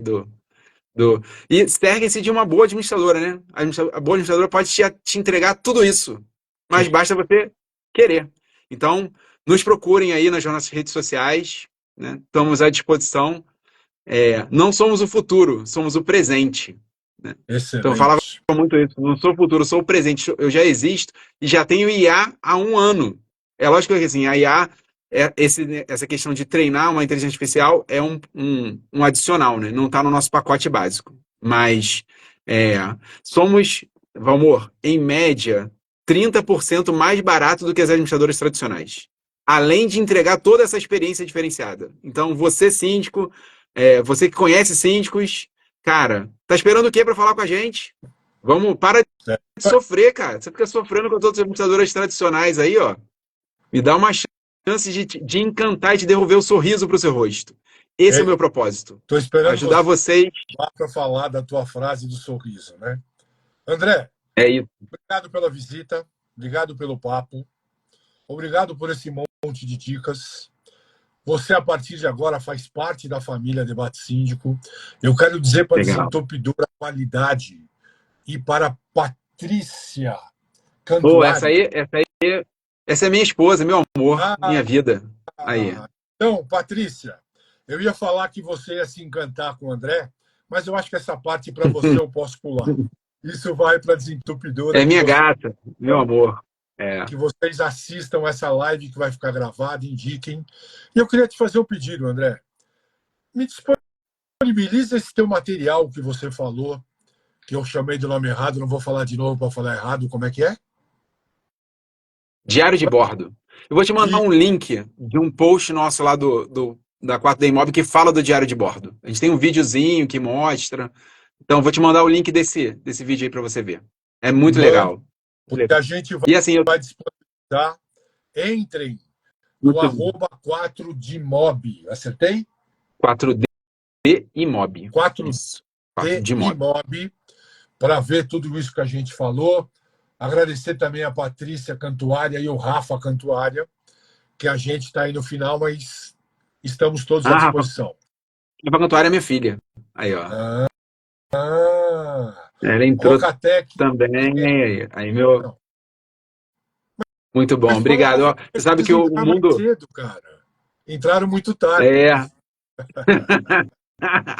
E cerquem-se de uma boa administradora, né? A boa administradora pode te entregar tudo isso, mas basta você querer. Então, nos procurem aí nas nossas redes sociais, né? Estamos à disposição. Não somos o futuro, somos o presente. Né? Então, eu falava muito isso. Não sou o futuro, sou o presente. Eu já existo e já tenho IA há 1 ano. É lógico que assim, a IA, essa questão de treinar uma inteligência artificial é um adicional, né? Não está no nosso pacote básico. Mas somos, Valmor, em média, 30% mais barato do que as administradoras tradicionais. Além de entregar toda essa experiência diferenciada. Então, você, síndico, você que conhece síndicos, cara, tá esperando o quê para falar com a gente? Para de sofrer, cara. Você fica sofrendo com as outras administradoras tradicionais aí, ó. Me dá uma chance de encantar e de devolver o sorriso pro seu rosto. Esse é o meu propósito. Tô esperando ajudar vocês para falar da tua frase do sorriso, né? André, isso. Obrigado pela visita, obrigado pelo papo, obrigado por esse monte de dicas. Você, a partir de agora, faz parte da família Debate Síndico. Eu quero dizer para a Desentupidora qualidade e para a Patrícia Pô, Cantuária. essa é minha esposa, meu amor, Ah, minha vida. Aí. então, Patrícia, eu ia falar que você ia se encantar com o André, mas eu acho que essa parte para você eu posso pular. Isso vai para a desentupidora É minha gata, meu amor. É. que vocês assistam essa live que vai ficar gravada, indiquem. E eu queria te fazer um pedido, André. Me disponibiliza esse teu material que você falou, que eu chamei do nome errado, não vou falar de novo para falar errado, como é que é? Diário de bordo. Eu vou te mandar E, um link de um post nosso lá da 4D Imóvel que fala do diário de bordo. A gente tem um videozinho que mostra. Então, eu vou te mandar o link desse vídeo aí para você ver. É muito manda, legal. Muito porque legal. a gente E assim, eu. vai disponibilizar. Entrem no Muito, arroba 4DMob. Acertei? 4D Imob. 4D Isso. 4D Imob. Imob, para ver tudo isso que a gente falou. Agradecer também a Patrícia Cantuária e o Rafa Cantuária, que a gente está aí no final, mas estamos todos à Ah, disposição. Rafa Cantuária é minha filha. Aí, ó. Ah, Ela entrou Rocatec. também. Aí, meu. Não. Muito bom. Mas fala Obrigado. para Ó, você sabe eles que o entrar mais mundo. cedo, cara. Entraram muito tarde. É.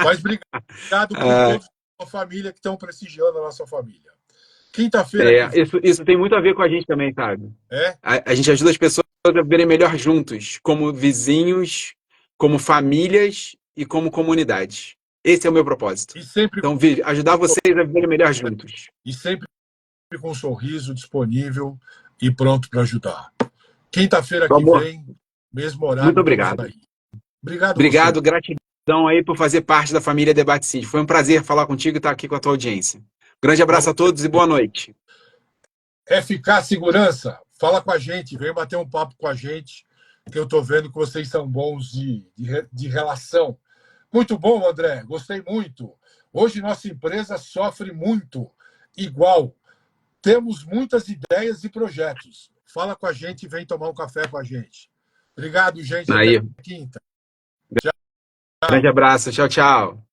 Mas obrigado por Ah, todos da sua família que estão prestigiando a nossa família. Quinta-feira que vem. isso tem muito a ver com a gente também, sabe? É? A gente ajuda as pessoas a verem melhor juntos, como vizinhos, como famílias e como comunidade. Esse é o meu propósito. E sempre, Então, ajudar vocês a verem melhor juntos. e sempre com um sorriso disponível e pronto para ajudar. Quinta-feira Meu que amor, vem, mesmo muito horário, estamos obrigado. aí. Obrigado você. Obrigado, gratidão aí por fazer parte da família Debate City. Foi um prazer falar contigo e estar aqui com a tua audiência. Grande Para abraço a todos e boa noite. FK Segurança, fala com a gente, vem bater um papo com a gente, que eu estou vendo que vocês são bons de relação. Muito bom, André, gostei muito. Hoje nossa empresa sofre muito, igual. Temos muitas ideias e projetos. Fala com a gente e vem tomar um café com a gente. Obrigado, gente. Até Aí, quinta. grande Tchau. abraço. Tchau, tchau.